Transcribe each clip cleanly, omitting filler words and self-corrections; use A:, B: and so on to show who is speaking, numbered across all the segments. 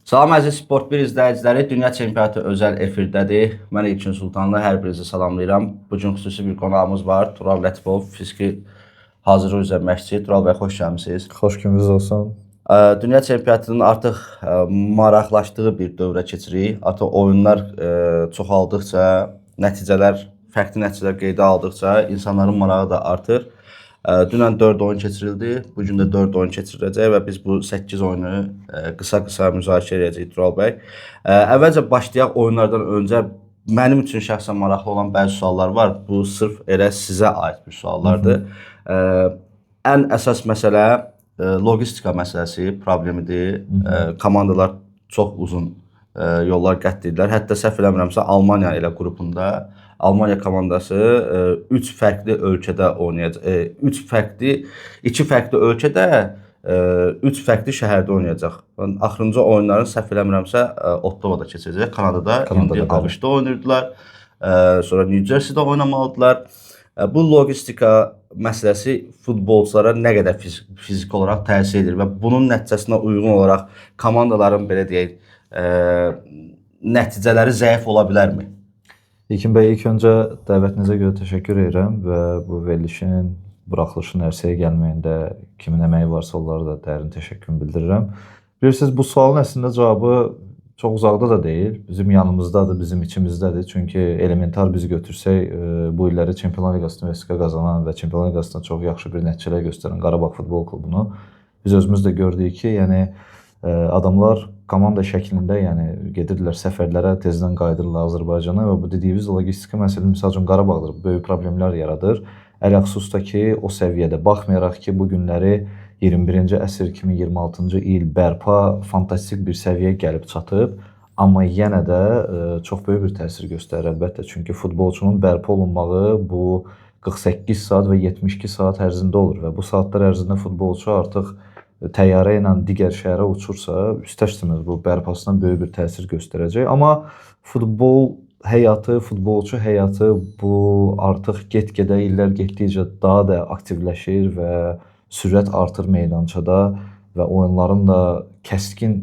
A: Salam əziz Sport 1 izləyiciləri, Dünya Çempionatı özəl efirdədir. Mən İlkin Sultanlı hər birinizi salamlayıram. Bugün xüsusi bir qonağımız var, Tural Lətifov, fiziki hazırlıq üzrə məşqçi. Tural bəy, xoş gəlmisiniz.
B: Xoş gününüz olsun.
A: Dünya Çempionatının artıq maraqlaşdığı bir dövrə keçirik. Artıq oyunlar çoxaldıqca, fərqli nəticələr qeydə aldıqca insanların marağı da artır. Dünən 4 oyun keçirildi, bugün də 4 oyun keçiriləcək və biz bu 8 oyunu qısa-qısa müzakirə edəcəyik Tural bəy. Əvvəlcə başlayaq oyunlardan öncə mənim üçün şəxsən maraqlı olan bəzi suallar var. Bu sırf elə sizə aid bir suallardır. Ən əsas məsələ logistika məsələsi, problemidir. Komandalar çox uzun yollar qət edirlər. Hətta səhv eləmirəmsə Almaniya ilə qrupunda Almaniya komandası 3 fərqli ölkədə oynayacaq. 2 fərqli ölkədə 3 fərqli şəhərdə oynayacaq. Axırıncı oyunların səhv eləmirəmsə Ottavada keçəcək. Kanadada, indi ABŞ-da oynayırdılar. Sonra New Jersey-də oynamalıdılar. Bu logistika məsələsi futbolçulara nə qədər fiziki olaraq təsir edir və bunun nəticəsinə uyğun olaraq komandaların belə deyək nəticələri zəif ola bilərmi?
B: İlkin bəy, ilk öncə dəvətinizə görə təşəkkür edirəm və bu verilişin, buraxılışın ərsəyə gəlməyində kimin əməyi varsa onlara da dərin təşəkkür bildirirəm. Bilirsiniz, bu sualın əslində cavabı çox uzaqda da deyil, bizim yanımızdadır, bizim içimizdədir. Çünki elementar bizi götürsək, bu illəri Çempionlar Liqasında vəsiqə qazanan və Çempionlar Liqasında çox yaxşı bir nəticələr göstərən Qarabağ Futbol Klubunu biz özümüz də gördük ki, yəni adamlar komanda şəklində, yəni gedirdilər səfərlərə, tezdən qayıdırlar Azərbaycana və bu dediyiniz logistika məsələsi misal üçün Qarabağdır, böyük problemlər yaradır. Ələxüsus da ki, o səviyyədə baxmayaraq ki, bu günləri 21-ci əsr 2026-cı il bərpa fantastik bir səviyyəyə gəlib çatıb, amma yenə də çox böyük bir təsir göstərir əlbəttə. Çünki futbolçunun bərpa olunmağı bu 48 saat və 72 saat ərzində olur və bu saatlar ərzində futbolçu artıq təyyarə ilə digər şəhərə uçursa, istər-istəməz bu bərpasına böyük bir təsir göstərəcək. Amma futbol həyatı, futbolçu həyatı bu artıq get-gedə illər getdikcə daha da aktivləşir və sürət artır meydançada və oyunların da kəskin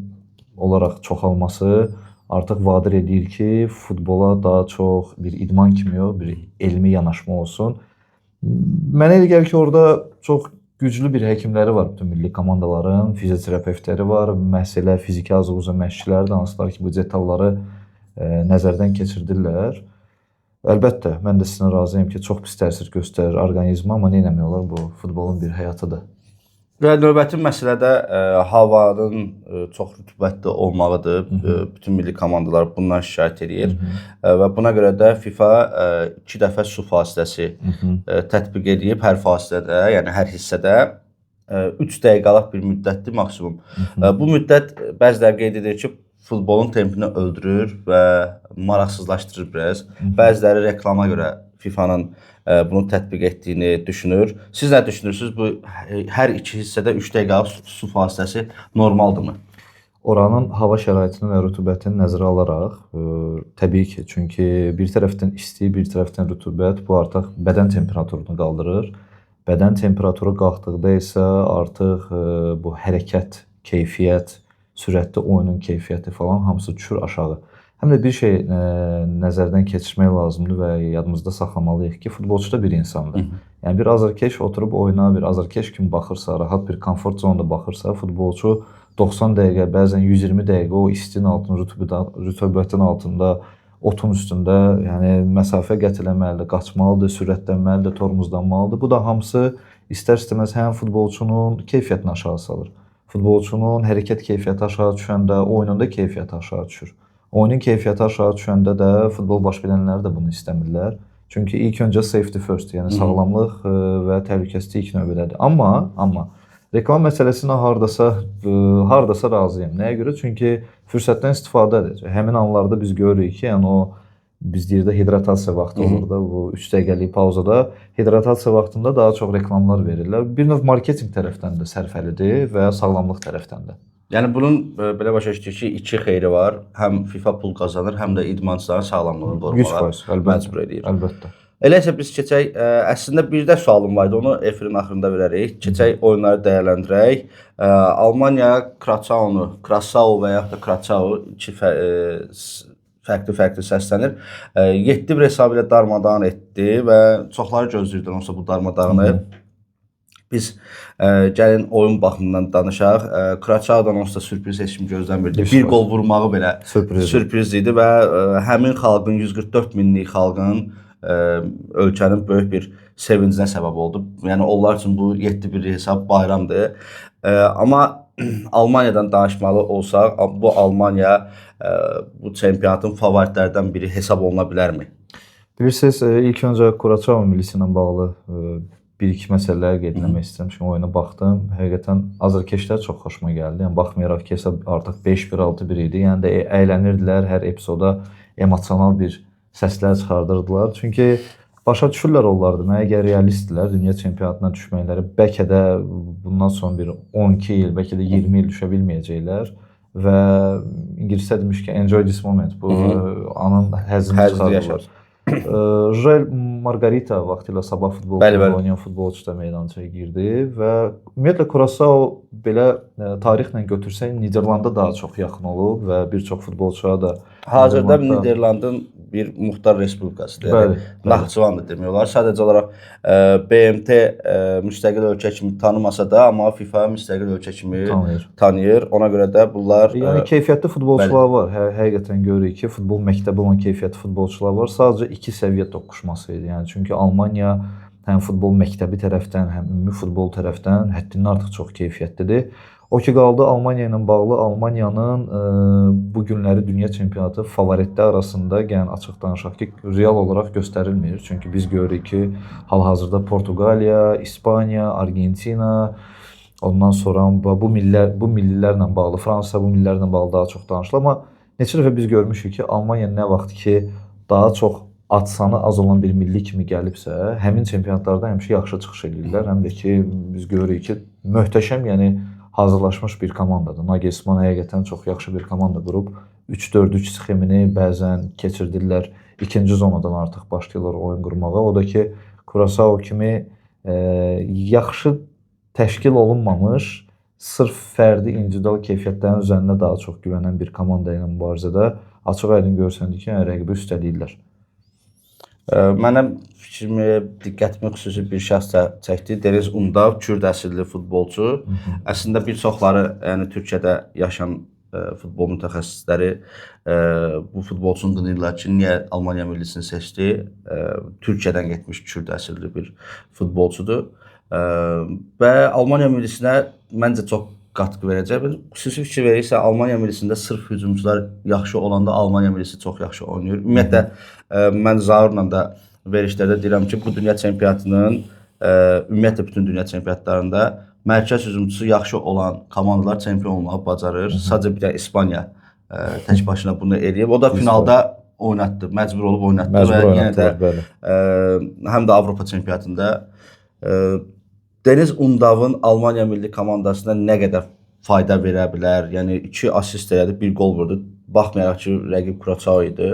B: olaraq çoxalması artıq vadir edir ki, futbola daha çox bir idman kimi yox, bir elmi yanaşma olsun. Mənə elə gəlir ki, orada çox güclü bir həkimləri var bütün milli komandaların, fizioterapevtləri var, məhsələ, fiziki hazırlıq üzrə məşqçiləri də hansılar ki, bu detalları nəzərdən keçirdirlər. Əlbəttə, mən də sizinlə razıyam ki, çox pis təsir göstərir orqanizmə, amma nə etmək olar, bu futbolun bir həyatıdır.
A: Və növbəti məsələdə havanın çox rütubətli olmağıdır. Bütün milli komandalar bundan şikayət edir. Və buna görə də FIFA 2 dəfə su fasiləsi tətbiq edib hər fasilədə, yəni hər hissədə 3 dəqiqəlıq bir müddətdir maksimum. Bu müddət bəziləri qeyd edir ki, futbolun tempini öldürür və maraqsızlaşdırır biraz. Bəziləri reklama görə FIFA'nın bunu tətbiq etdiyini düşünür. Siz nə düşünürsünüz? Bu hər iki hissədə 3 dəqiqəlik su fasiləsi normaldırmı?
B: Oranın hava şəraitini və rütubətini nəzərə alaraq, təbii ki, çünki bir tərəfdən isti, bir tərəfdən rütubət, bu artıq bədən temperaturunu qaldırır. Bədən temperaturu qalxdıqda isə artıq bu hərəkət, keyfiyyət, sürətli oyunun keyfiyyəti falan hamısı düşür aşağı. Həm də bir şey nəzərdən keçirmək lazımdır və yadımızda saxlamalıyıq ki, futbolçu da bir insandır. Yəni bir azarkeş oturub oyuna, bir azarkeş kimi baxırsa, rahat bir komfort zonda baxırsa, futbolçu 90 dəqiqə, bəzən 120 dəqiqə o istinin altında, rütubətin altında, otun üstündə, yəni məsafə qət eləməlidir, qaçmalıdır, sürətlənməlidir, tormozlanmalıdır. Bu da hamısı istər-istəməz həm futbolçunun keyfiyyətini aşağı salır. Futbolçunun hərəkət keyfiyyəti aşağı düşəndə oyununda keyfiyyəti aşağı düşür. Oyunun keyfiyyəti aşağı düşəndə də futbol baş bilənlər də bunu istəmirlər. Çünki ilk öncə safety first, yəni sağlamlıq və təhlükəsizlik ilk növbədədir. Amma reklam məsələsinə hardasa razıyam. Nəyə görə? Çünki fürsətdən istifadə edəcək. Həmin anlarda biz görürük ki, yəni o biz deyir də hidratasiya vaxtı olur da, bu 3 dəqiqəlik pauzada hidratasiya vaxtında daha çox reklamlar verirlər. Bir növ marketinq tərəfdən də sərfəlidir və sağlamlıq tərəfdən də.
A: Yəni bunun belə başa düşdük ki, 2 xeyri var. Həm FIFA pul qazanır, həm də idmançıların sağlamlığını qorumağa məcbur edir.
B: Əlbəttə.
A: Elə isə biz keçək, əslində bir də sualım var idi, onu efirin axırında verərik. Keçək oyunları dəyərləndirək. Almaniya Krassau və yaxud da Kraçau iki fərqli səslənir. 7-1 hesabı ilə darmadağın etdi və çoxları gözləyirdilər onsuz bu darmadağını. Biz gəlin oyun baxımından danışaq. Kraçaudan onsuz da sürpriz heç kim gözləmirdi. Bir qol vurmağı belə sürpriz idi və həmin xalqın 144 minlik xalqın ölkənin böyük bir sevincinə səbəb oldu. Yəni onlar üçün bu 7-1 hesab bayramdır. Amma Almaniyadan danışmalı olsaq, bu Almaniya bu çempionatın favoritlərdən biri hesab oluna bilərmi?
B: Bilirsiniz, ilk öncə Kraçau millisi ilə bağlı bir-iki məsələləri qeyd etmək istəyirəm. Çünki oyuna baxdım. Həqiqətən azarkeşlər çox xoşuma gəldi. Yəni baxmayaraq ki, hesab artıq 5-1, 6-1 idi. Yəni də əylənirdilər, hər epizoda emosional bir səslər çıxardırdılar. Çünki başa düşürlər onlar da. Nə əgər realistdirlər, dünya çempionatına düşməkləri bəlkə də bundan sonra bir 12 il, bəlkə də 20 il düşə bilməyəcəklər və ingiliscə demiş ki, enjoy this moment. Bu anın həzzini çıxarırlar. Joel Margarita vaxtilə Sabah futbolunda oynayan futbolçu da meydançaya girdi və ümumiyyətlə Krassau belə tarixlə götürsək Niderlanda daha çox yaxın olub və bir çox futbolçulara da
A: hazırda Niderlandın bir muxtar respublikasıdır. Yəni Naxçıvan da demək olar. Sadəcə olaraq BMT müstəqil ölkə kimi tanımasa da, amma FIFA müstəqil ölkə kimi tanıyır. Ona görə də bunlar
B: yəni keyfiyyətli futbolçular var. Həqiqətən görürük ki, futbol məktəbi olan keyfiyyətli futbolçular var. Sadəcə iki səviyyə toqquşması idi. Yəni çünki Almaniya həm futbol məktəbi tərəfdən, həm ümumi futbol tərəfdən həddindən artıq çox keyfiyyətlidir. O ki qaldı Almaniya ilə bağlı, Almaniyanın bu günləri dünya çempionatı favoritlər arasında, yəni açıq danışaq ki, real olaraq göstərilmir. Çünki biz görürük ki, hal-hazırda Portuqaliya, İspaniya, Argentina, ondan sonra bu millilərlə bağlı, Fransa bu millilərlə bağlı daha çox danışılır. Amma neçə dəfə biz görmüşük ki, Almaniya nə vaxt ki, daha çox adsanı az olan bir milli kimi gəlibsə, həmin çempionatlarda həmişə yaxşı çıxış edirlər. Həm də ki, biz görürük ki, möhtəşəm, yəni hazırlaşmış bir komandadır. Nagelsmann həqiqətən çox yaxşı bir komanda qurub 3-4-3 sxemini bəzən keçirdirlər. İkinci zonadan artıq başlayırlar oyun qurmağa. O da ki, Krassau kimi yaxşı təşkil olunmamış, sırf fərdi individual keyfiyyətlərin üzərində daha çox güvənən bir komanda ilə mübarizədə açıq-aydın görsəndi ki, rəqibi üstələyirlər.
A: Mənə fikrimi, diqqətimi xüsusi bir şəxs çəkdi. Deniz Undav, Kürd əsilli futbolçu. Əslində bir çoxları, yəni Türkiyədə yaşayan futbol mütəxəssisləri bu futbolçunu qınayırlar ki, niyə Almaniya millisini seçdi? Türkiyədən getmiş Kürd əsilli bir futbolçudur. Və Almaniya millisinə məncə çox qatqı verəcək. Xüsusi fikir verirsə, Almaniya millisində sırf hücumçular yaxşı olanda Almaniya millisi çox yaxşı oynayır. Ümumiyyətlə, mən Zaurla da verişlərdə deyirəm ki, bu dünya çempionatının, ümumiyyətlə bütün dünya çempionatlarında mərkəz hücumçusu yaxşı olan komandalar çempion olmağı bacarır. Sadəcə bir də İspaniya tək başına bunu eləyib. O da finalda oynatdı, məcbur olub oynatdı və yenə də həm də Avropa çempionatında Deniz Undav'ın Almaniya milli komandasına nə qədər fayda verə bilər? Yəni 2 asist elədi, 1 gol vurdu. Baxmayaraq ki, rəqib Kraçau idi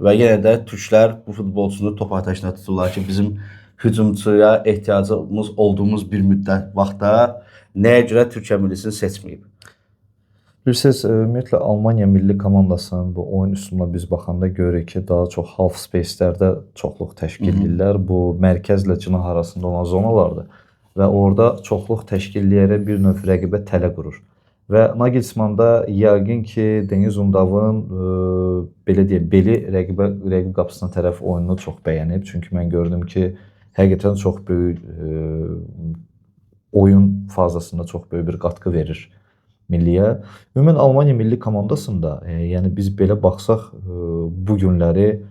A: və yenə də türklər bu futbolçunu top atəşinə tuturlar ki, bizim hücumçuya ehtiyacımız olduğumuz bir müddət vaxtda nəyə görə Türkiyə millisini seçməyib?
B: Bilirsiniz, ümumiyyətlə Almaniya milli komandasının bu oyun üsuluna biz baxanda görürük ki, daha çox half space'lərdə çoxluq təşkil edirlər. Bu mərkəzlə cinah arasında olan zonalardır və orada çoxluq təşkil eləyərək bir növ rəqibə tələ qurur. Və Nagelsmann da yəqin ki, Deniz Undav'ın belə deyək, beli rəqib qapısına tərəf oyununu çox bəyənib. Çünki mən gördüm ki, həqiqətən çox böyük oyun fazasında çox böyük bir qatqı verir milliyə. Ümumən Almaniya milli komandasında, yəni biz belə baxsaq, bu günləri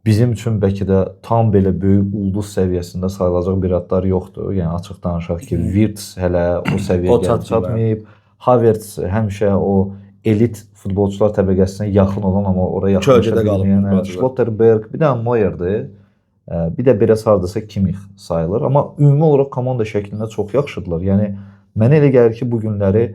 B: bizim üçün bəlkə də tam belə böyük ulduz səviyyəsində sayılacaq bir adlar yoxdur. Yəni açıq danışaq ki, Wirtz hələ o səviyyəyə çatmayıb. Havertz həmişə o elit futbolçular təbəqəsinə yaxın olan, amma oraya yaxınlaşa bilməyən, Schlotterberg, bir də Neuer'dir. Bir də biraz hardasa Kimmich sayılır. Amma ümumi olaraq komanda şəklində çox yaxşıdırlar. Yəni mənə elə gəlir ki, bu günləri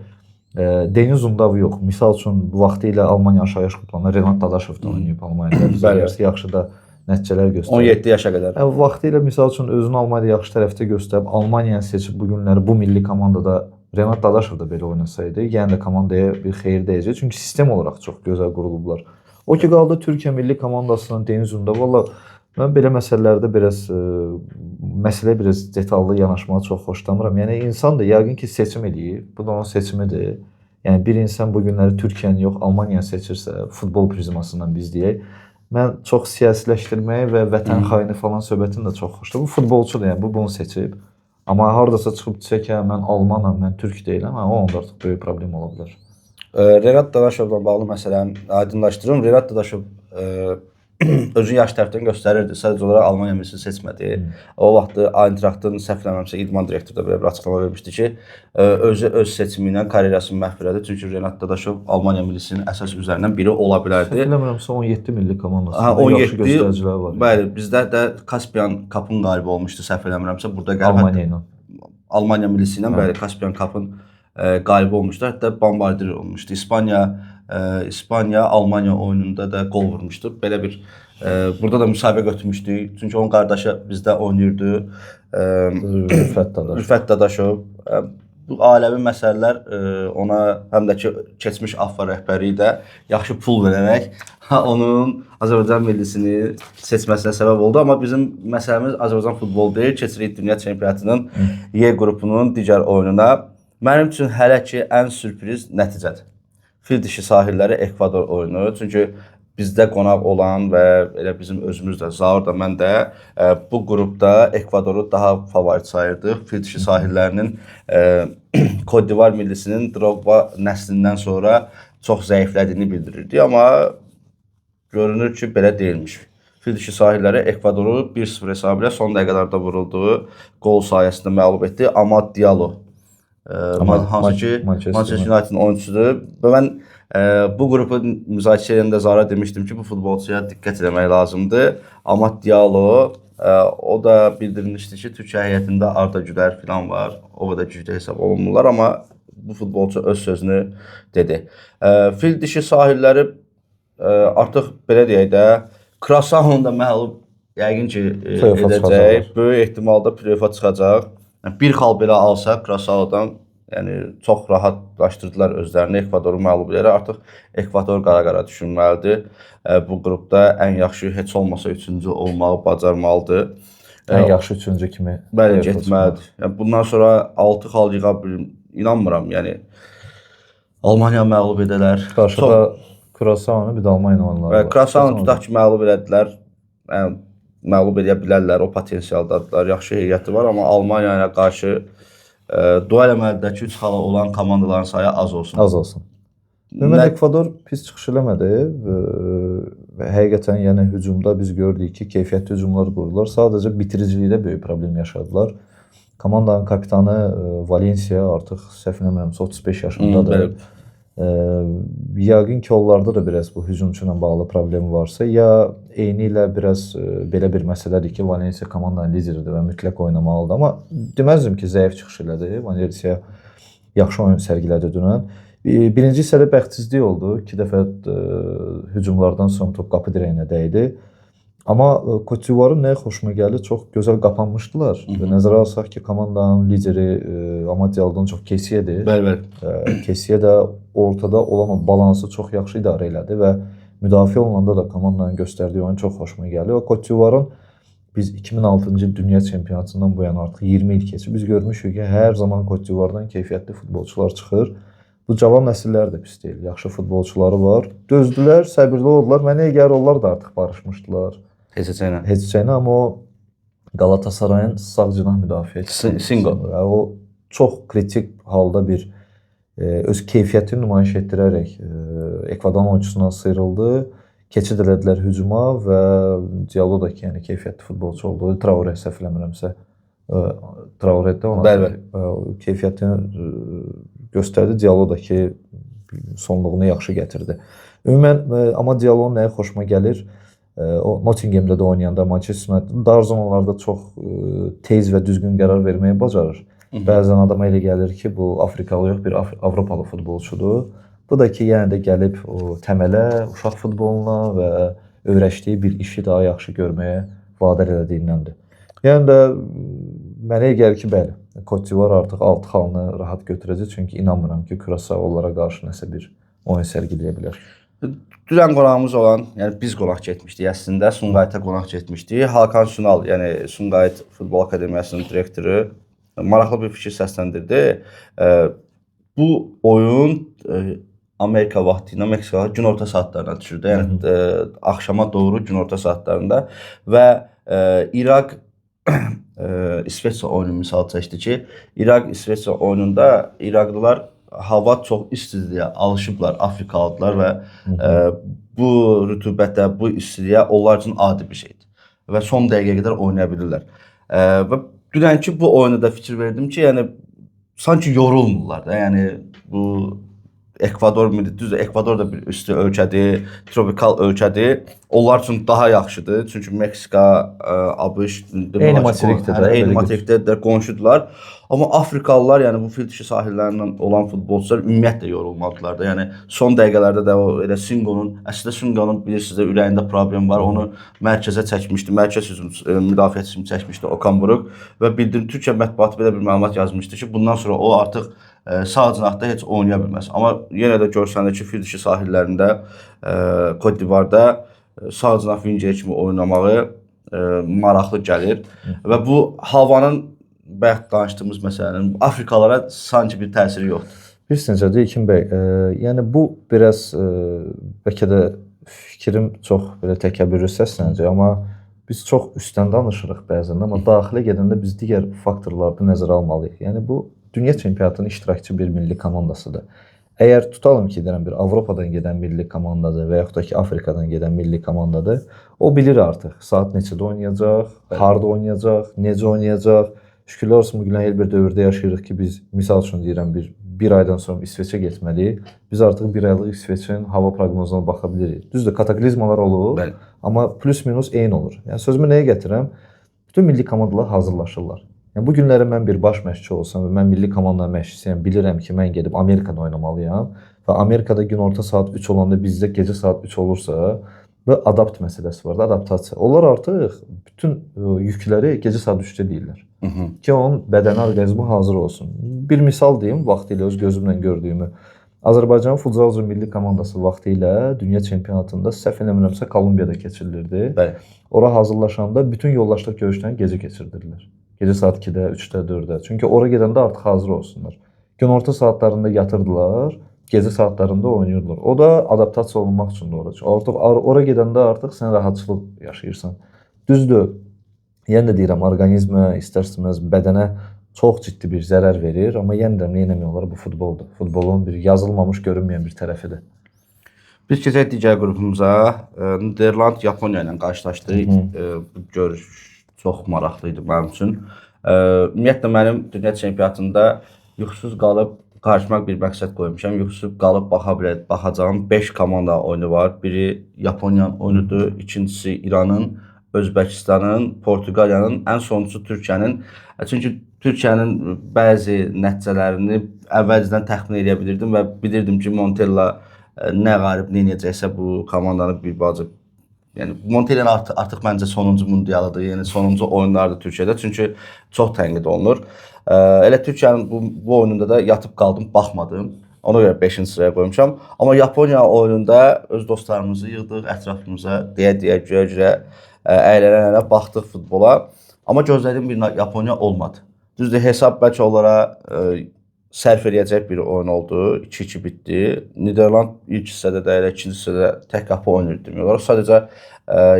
B: Deniz Undav yox. Misal üçün bu vaxtı ilə Almaniya aşağı yaş kuplarında Renat Dadaşov da oynayıb Almaniyada. Yaxşı da nəticələr göstərir.
A: 17 yaşa qədər.
B: Yəni vaxtilə misal üçün özünü Almaniyada yaxşı tərəfdə göstərib Almaniyanı seçib bu günləri bu milli komandada Renat Dadaşov da belə oynasaydı, yəni də komandaya bir xeyir dəyəcək. Çünki sistem olaraq çox gözəl qurulublar. O ki qaldı Türkiyə milli komandasının Deniz Ünlüdə. Valla mən belə məsələlərdə məsələyə biraz detallı yanaşmağı çox xoşlamıram. Yəni insan da yəqin ki seçim eləyir. Bu da onun seçimidir. Yəni bir insan bu günləri Türkiyəni yox, Almaniyanı seçirsə, futbol prizmasından biz deyək, mən çox siyasiləşdirməyi və vətən xaini falan söhbətini də çox xoşlayıram. Bu futbolçudur, yəni bu bunu seçib. Amma hardasa çıxıb desə ki, mən Almanam, mən Türk deyiləm, o onda artıq böyük problem ola bilər.
A: Renat Dadaşovla bağlı məsələni aydınlaşdırım. Renat Dadaşov özü yaş tərəfdən göstərirdi. Sadəcə olaraq Almaniya millisini seçmədi. O vaxt Eintrachtın səhv eləmirəmsə idman direktoru da belə bir açıqlama vermişdi ki, özü öz seçimi ilə karyerasını məhv elədi. Çünki Renat Dadaşov Almaniya millisinin əsas üzvlərindən biri ola bilərdi.
B: Səhv eləmirəmsə 17 milli komandasında yaxşı göstəricilər var.
A: Bəli, bizdə də Kaspian Cup'ın qalibi olmuşdu, səhv eləmirəmsə. Burada
B: Almaniya ilə.
A: Almaniya millisi ilə bəli Kaspian Cup'ın qalibi olmuşdu. Hətta bombardir olmuşdu. İspaniya Almaniya oyununda da qol vurmuşdu. Belə bir burada da müsahibə götürmüşdük. Çünki onun qardaşı bizdə oynayırdı. Rüfət Dadaşov. Bu aləvi məsələlər ona həm də ki keçmiş AFFA rəhbəri də yaxşı pul verərək onun Azərbaycan millisini seçməsinə səbəb oldu. Amma bizim məsələmiz Azərbaycan futbolu deyil. Keçirik Dünya Çempionatının Y qrupunun digər oyununa. Mənim üçün hələ ki ən sürpriz nəticədir. Fil dişi sahilləri Ekvador oyunu. Çünki bizdə qonaq olan və elə bizim özümüz də, Zaur da, mən də bu qrupda Ekvadoru daha favorit sayırdıq. Fil dişi sahillərinin Côte d'Ivoire millisinin Drogba nəslindən sonra çox zəiflədiyini bildirirdi. Amma görünür ki, belə deyilmiş. Fil dişi sahilləri Ekvadoru 1-0 hesabı ilə son dəqiqələrdə vurulduğu qol sayəsində məğlub etdi. Amad Diallo. Hansı ki Manchester United'ın oyunçusudur. Və mən bu qrupu müzakirə edəndə Zara demişdim ki, bu futbolçuya diqqət etmək lazımdır. Amad Diallo, o da bildirilmişdi ki, Türkiyə heyətində Arda Güler falan var. O qədər güclü hesab olunurlar, amma bu futbolçu öz sözünü dedi. Fil dişi sahilləri artıq belə deyək də, Krasanın da məğlub yəqin ki edəcək. Böyük ehtimalda play-offa çıxacaq. Bir xal belə alsa Krasaodan, yəni çox rahatlaşdırdılar özlərini, Ekvadoru məğlub edərək. Artıq Ekvador qara-qara düşünməlidir. Bu qrupda ən yaxşı heç olmasa 3-cü olmağı bacarmalıdır.
B: Ən yaxşı 3-cü kimi
A: getməlidir. Yəni bundan sonra 6 xal yığa inanmıram. Yəni Almaniya məğlub edələr.
B: Qarşıda Krasaonu bir də Almaniya oyunları var.
A: Krasaonu tutaq ki, məğlub elədilər. Yəni məğlub edə bilərlər, o potensialdadılar, yaxşı heyəti var, amma Almaniya ilə qarşı dual əməlidəki 3 xala olan komandaların sayı az olsun.
B: Az olsun. Ümumən Ekvador pis çıxış eləmədi və həqiqətən yəni hücumda biz gördük ki, keyfiyyətli hücumlar qurdular. Sadəcə bitiricilikdə böyük problem yaşadılar. Komandanın kapitanı Valencia artıq səhv eləmirəmsə 35 yaşındadır. Yəqin ki, onlarda da biraz bu hücumçu ilə bağlı problem varsa, ya eyni ilə biraz belə bir məsələdir ki, Valencia komandanın lideridir və mütləq oynamalıdır. Amma deməzdim ki, zəif çıxış elədi. Valencia yaxşı oyun sərgilədi dünən. Birinci hissədə bəxtsizlik oldu. 2 dəfə hücumlardan sonra top qapı dirəyinə dəydi. Amma Côte d'Ivoire-ın nəyə xoşuma gəldi? Çox gözəl qapanmışdılar. Və nəzərə alsaq ki, komandanın lideri Amad Diallo'dan çox Kessiyedir.
A: Bəli.
B: Kessiye də ortada olan o balansı çox yaxşı idarə elədi və müdafiə olunanda da komandanın göstərdiyi oyun çox xoşuma gəldi. O Côte d'Ivoire-ın biz 2006-cı Dünya Çempionatından bu yana artıq 20 il keçib. Biz görmüşük ki, hər zaman Côte d'Ivoire-dan keyfiyyətli futbolçular çıxır. Bu cavan nəsillər də pis deyil. Yaxşı futbolçuları var. Dözdülər, səbirli oldular. Mənə gəlir onlar da artıq barışmışdılar. Heç şeylə, amma o Galatasarayın sağ cinah müdafiəçisi
A: Singo.
B: O çox kritik halda bir öz keyfiyyətini nümayiş etdirərək Ekvadorun oyunçusundan sıyrıldı. Keçid elədilər hücuma və Diallo da ki, yəni keyfiyyətli futbolçu oldu. Traore səhv eləmirəmsə Traore'də ona keyfiyyətini göstərdi. Diallo da ki, sonluğunu yaxşı gətirdi. Ümumən, amma Diallo'nun nəyə xoşuma gəlir? O Nottingham'da da oynayanda Manchester United Darzonlarda çox tez və düzgün qərar verməyi bacarır. Bəzən adama elə gəlir ki, bu Afrikalı yox, bir Avropalı futbolçudur. Bu da ki, yəni də gəlib o təmələ, uşaq futboluna və öyrəşdiyi bir işi daha yaxşı görməyə vadar elədiyindəndir. Yəni də mənə gəlir ki, bəli, Côte d'Ivoire artıq 6 xalını rahat götürəcək, çünki inanmıram ki, Curaçao onlara qarşı nəsə bir oyun sərgiləyə bilər.
A: Dünən qonağımız olan, yəni biz qonaq getmişdik əslində, Sumqayıta qonaq getmişdik. Hakan Sunal, yəni Sumqayıt Futbol Akademiyasının direktoru maraqlı bir fikir səsləndirdi. Bu oyun Amerika vaxtı ilə Meksika günorta saatlarına düşürdü. Yəni axşama doğru günorta saatlarında və İraq İsveçrə oyunu misal çəkdi ki, İraq İsveçrə oyununda İraqlılar hava çox istiliyə alışıblar, Afrikalılar və bu rütubətə, bu istiliyə onlar üçün adi bir şeydir və son dəqiqəyə qədər oynaya bilirlər. Və dünənki bu oyuna da fikir verdim ki, yəni sanki yorulmurlar da. Yəni bu Ekvador düzdür, Ekvador da bir üstü ölkədir, tropikal ölkədir. Onlar üçün daha yaxşıdır. Çünki Meksika, ABŞ
B: eyni materikdə
A: qonşudular. Amma Afrikalılar, yəni bu fil dişi sahillərindən olan futbolçular ümumiyyətlə yorulmadılar da. Yəni son dəqiqələrdə də o elə Singonun bilirsiniz də ürəyində problem var. Onu mərkəzə çəkmişdi. Mərkəz müdafiəçisi kimi çəkmişdi Okan Buruk və bildirim Türkiyə mətbuatı belə bir məlumat yazmışdı ki, bundan sonra o artıq sağ cinahda heç oynaya bilməz. Amma yenə də görsəndə ki, fil dişi sahillərində Côte d'Ivoire'da sağ cinah winger kimi oynamağı maraqlı gəlir və bu havanın bayaq danışdığımız məsələnin Afrikalılara sanki bir təsiri yoxdur.
B: Bilirsiniz necədir İlkin bəy? Yəni bu biraz bəlkə də fikrim çox belə təkəbbürlü səslənəcək, amma biz çox üstdən danışırıq bəzən, amma daxilə gedəndə biz digər faktorları da nəzərə almalıyıq. Yəni bu dünya çempionatının iştirakçı bir milli komandasıdır. Əgər tutalım ki, deyirəm bir Avropadan gedən milli komandadır və yaxud da ki, Afrikadan gedən milli komandadır, o bilir artıq saat neçədə oynayacaq, harda oynayacaq, necə oynayacaq. Şükürlər olsun, bugün elə bir dövrdə yaşayırıq ki, biz misal üçün deyirəm bir aydan sonra İsveçə getməliyik. Biz artıq bir aylıq İsveçin hava proqnozuna baxa bilirik. Düzdür, kataklizmalar olur, amma plus minus eyni olur. Yəni sözümü nəyə gətirəm? Bütün milli komandalar hazırlaşırlar. Yəni bu günləri mən bir baş məşqçi olsam və mən milli komandanın məşqçisiyəm, bilirəm ki, mən gedib Amerikada oynamalıyam və Amerikada günorta saat 3 olanda bizdə gecə saat 3 olursa və adapt məsələsi var da, adaptasiya. Onlar artıq bütün yükləri gecə saat 3-də deyirlər. Ki onun bədəni, orqanizmi hazır olsun. Bir misal deyim, vaxtilə öz gözümlə gördüyümü. Azərbaycanın futbolcu milli komandası vaxtilə dünya çempionatında səhv eləmirəmsə Kolumbiyada keçirilirdi.
A: Bəli.
B: Ora hazırlaşanda bütün yoldaşlıq görüşlərini gecə keçirdirdilər. Gecə saat 2-də, 3-də, 4-də. Çünki ora gedəndə artıq hazır olsunlar. Günorta saatlarında yatırdılar, gecə saatlarında oynayırdılar. O da adaptasiya olunmaq üçün də ora. Artıq ora gedəndə artıq sən rahatçılıq yaşayırsan. Düzdür. Yəni də deyirəm, orqanizmə, istər-istəməz bədənə çox ciddi bir zərər verir, amma yenə də nə etmək olar, bu futboldur. Futbolun bir yazılmamış, görünməyən bir tərəfidir.
A: Biz keçək digər qrupumuza. Niderland Yaponiya ilə qarşılaşdıq. Bu görüş çox maraqlı idi mənim üçün. Ümumiyyətlə mənim dünya çempionatında yuxusuz qalıb qarşıma bir məqsəd qoymuşam. Yuxusuz qalıb baxacağım 5 komanda oyunu var. Biri Yaponiyanın oyunudur, ikincisi İranın, Özbəkistanın, Portuqaliyanın, ən sonuncusu Türkiyənin. Çünki Türkiyənin bəzi nəticələrini əvvəlcədən təxmin edə bilirdim və bilirdim ki, Montella nə qalib, nə edəcəksə bu komandanı bir bacı. Yəni Montella'nın artıq məncə sonuncu mundialıdır, yəni sonuncu oyunlardır Türkiyədə. Çünki çox tənqid olunur. Elə Türkiyənin bu oyununda da yatıb qaldım, baxmadım. Ona görə 5-ci sıraya qoymuşam. Amma Yaponiya oyununda öz dostlarımızı yığdıq ətrafımıza, deyə-deyə, görə-görə əylənə-əylənə baxdıq futbola. Amma gözlədiyim bir Yaponiya olmadı. Düzdür, hesab bəlkə onlara sərf eləyəcək bir oyun oldu. 2-2 bitdi. Niderland ilk hissədə də, elə ikinci hissədə tək qapı oynayırdı demək olar. Sadəcə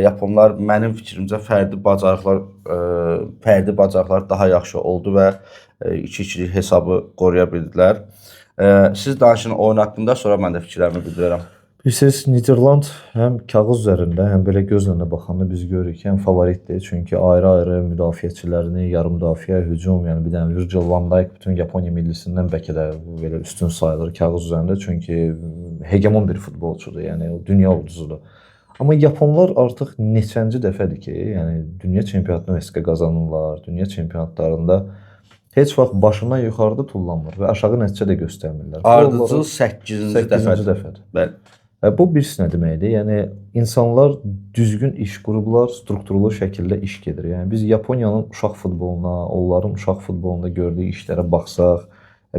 A: Yaponlar mənim fikrimcə fərdi bacarıqlar daha yaxşı oldu və 2-2'lik hesabı qoruya bildilər. Siz danışın oyun haqqında, sonra mən də fikirlərimi bildirərəm.
B: Bilirsiniz, Niderland həm kağız üzərində, həm belə gözlə də baxanda biz görürük ki, həm favoritdir. Çünki ayrı-ayrı müdafiəçilərini, yarım müdafiə, hücum, yəni bir dənə Virgil van Dijk bütün Yaponiya millisindən bəlkə də belə üstün sayılır kağız üzərində. Çünki hegemon bir futbolçudur, yəni dünya ulduzudur. Amma Yaponlar artıq neçənci dəfədir ki, yəni dünya çempionatını vəsiqə qazanırlar, dünya çempionatlarında heç vaxt başından yuxarıda tullanmır və aşağı nəticə də göstərmirlər.
A: Ardıcıl 8-ci dəfədir.
B: Bəli. Bu birisi nə deməkdir? Yəni insanlar düzgün iş qurublar, strukturlu şəkildə iş gedir. Yəni biz Yaponiyanın uşaq futboluna, onların uşaq futbolunda gördüyü işlərə baxsaq,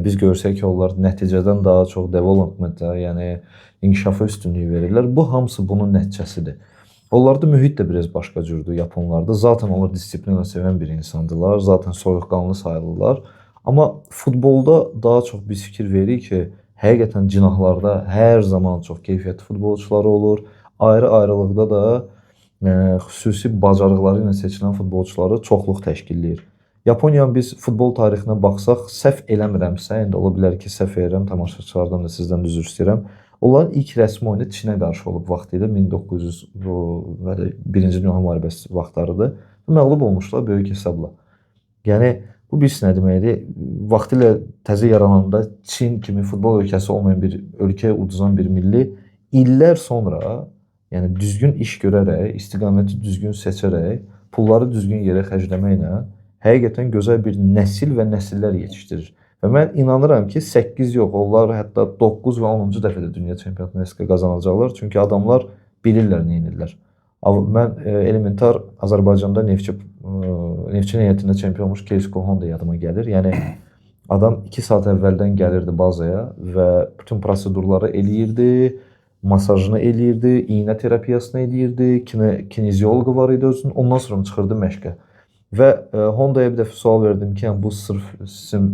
B: biz görsək ki, onlar nəticədən daha çox developmentə, yəni inkişafa üstünlük verirlər. Bu hamısı bunun nəticəsidir. Onlarda mühit də biraz başqa cürdür Yaponlarda. Zaten onlar disiplinə sevən bir insandılar. Zaten soyuqqanlı sayılırlar. Amma futbolda daha çox biz fikir veririk ki, həqiqətən cinahlarda hər zaman çox keyfiyyətli futbolçuları olur. Ayrı-ayrılıqda da xüsusi bacarıqları ilə seçilən futbolçuları çoxluq təşkil edir. Yaponiyanın biz futbol tarixinə baxsaq, səhv eləmirəmsə, indi ola bilər ki, səhv edirəm, tamaşaçılardan da sizdən üzr istəyirəm. Onların ilk rəsmi oyunu Çinə qarşı olub vaxtilə 1901-ci Dünya müharibəsi vaxtlarıdır. Məğlub olmuşlar böyük hesabla. Yəni bu bir nə deməkdir? Vaxtilə təzə yarananda Çin kimi futbol ölkəsi olmayan bir ölkəyə uduzan bir milli illər sonra, yəni düzgün iş görərək, istiqaməti düzgün seçərək, pulları düzgün yerə xərcləməklə həqiqətən gözəl bir nəsil və nəsillər yetişdirir. Və mən inanıram ki, 8 yox, onlar hətta 9 və 10-cu dəfədə dünya çempionatını qazanacaqlar. Çünki adamlar bilirlər nə edirlər. Mən elementar Azərbaycanda Neftçi heyətində çempion olmuş Keisuke Honda yadıma gəlir. Yəni adam 2 saat əvvəldən gəlirdi bazaya və bütün prosedurları eləyirdi, masajını eləyirdi, iynə terapiyasını eləyirdi, kinezioloqu var idi özünün. Ondan sonra çıxırdı məşqə. Və Hondaya bir dəfə sual verdim ki, yəni bu sırf sizin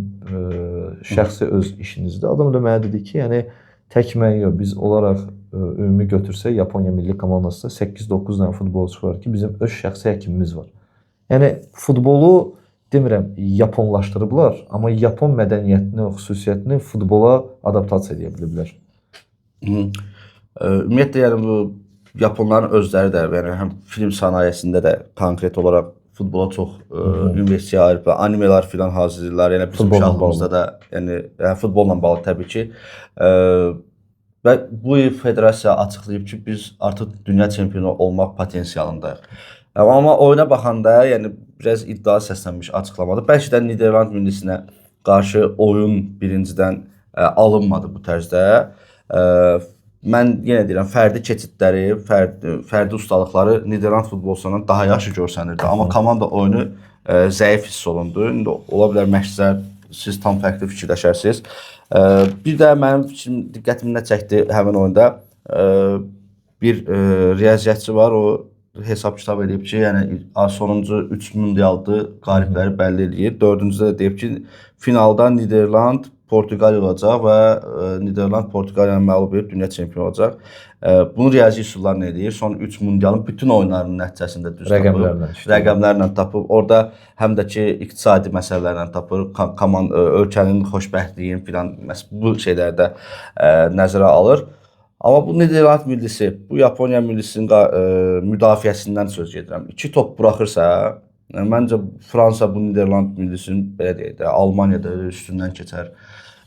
B: şəxsi öz işinizdir. Adam da mənə dedi ki, yəni tək mən yox, biz olaraq ümumi götürsək Yaponiya milli komandasında 8-9 dənə futbolçu var ki, bizim öz şəxsi həkimimiz var. Yəni futbolu demirəm yaponlaşdırıblar, amma Yapon mədəniyyətini, xüsusiyyətini futbola adaptasiya edə biliblər.
A: Ümumiyyətlə yəni bu Yaponların özləri də, yəni həm film sənayesində də konkret olaraq futbola çox investisiya ayırıb, animelər filan hazırlayırlar. Yəni bizim uşaqlığımızda da, yəni futbolla bağlı təbii ki. Və bu il federasiya açıqlayıb ki, biz artıq dünya çempionu olmaq potensialındayıq. Amma oyuna baxanda, yəni biraz iddia səslənmiş açıqlamadır. Bəlkə də Niderland millisinə qarşı oyun birincidən alınmadı bu tərzdə. Mən yenə deyirəm, fərdi keçidləri, fərdi ustalıqları Niderland futbolçularından daha yaxşı görsənirdi. Amma komanda oyunu zəif hiss olundu. İndi ola bilər məşqçilər, siz tam fərqli fikirləşərsiniz. Bir də mənim diqqətimi nə çəkdi həmin oyunda bir riyaziyyatçı var, o hesab kitab edib ki, yəni sonuncu 3 mundialdır, qalibləri bəlli eləyir. Dördüncüdə də deyib ki, finalda Niderland Portuqaliya olacaq və Niderland Portuqaliyanı məğlub edib dünya çempionu olacaq. Bunu riyazi üsullar nə edir? Son 3 mundialın bütün oyunlarının nəticəsində düz tapıb, rəqəmlərlə tapıb. Orada həm də ki, iqtisadi məsələlərlə tapır, ölkənin xoşbəxtliyin filan bu şeylərdə nəzərə alır. Amma bu Niderland millisi, bu Yaponiya millisinin müdafiəsindən söz gedirəm. 2 top buraxırsa, məncə Fransa bu Niderland millisinin belə deyək də, Almaniyada üstündən keçər.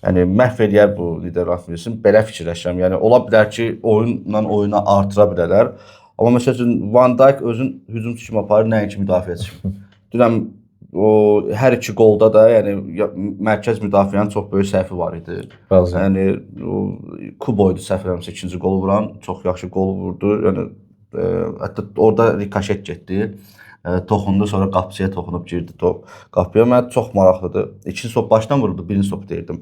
A: Yəni məhv eləyər bu Niderland millisini, belə fikirləşirəm. Yəni ola bilər ki, oyunla oyuna artıra bilərlər. Amma məsəl üçün Van Dijk özün hücumçu kimi aparır, nəinki müdafiəçi kimi. Deyirəm, o hər iki qolda da, yəni mərkəz müdafiənin çox böyük səhvi var idi. Yəni Kubo idi səhv eləmirəmsə ikinci qolu vuran, çox yaxşı qol vurdu. Yəni hətta orada rikoşet getdi. Toxundu, sonra qapıçıya toxunub girdi top qapıya. Mənə çox maraqlıdır. İkinci top başdan vuruldu, birinci top deyirdim.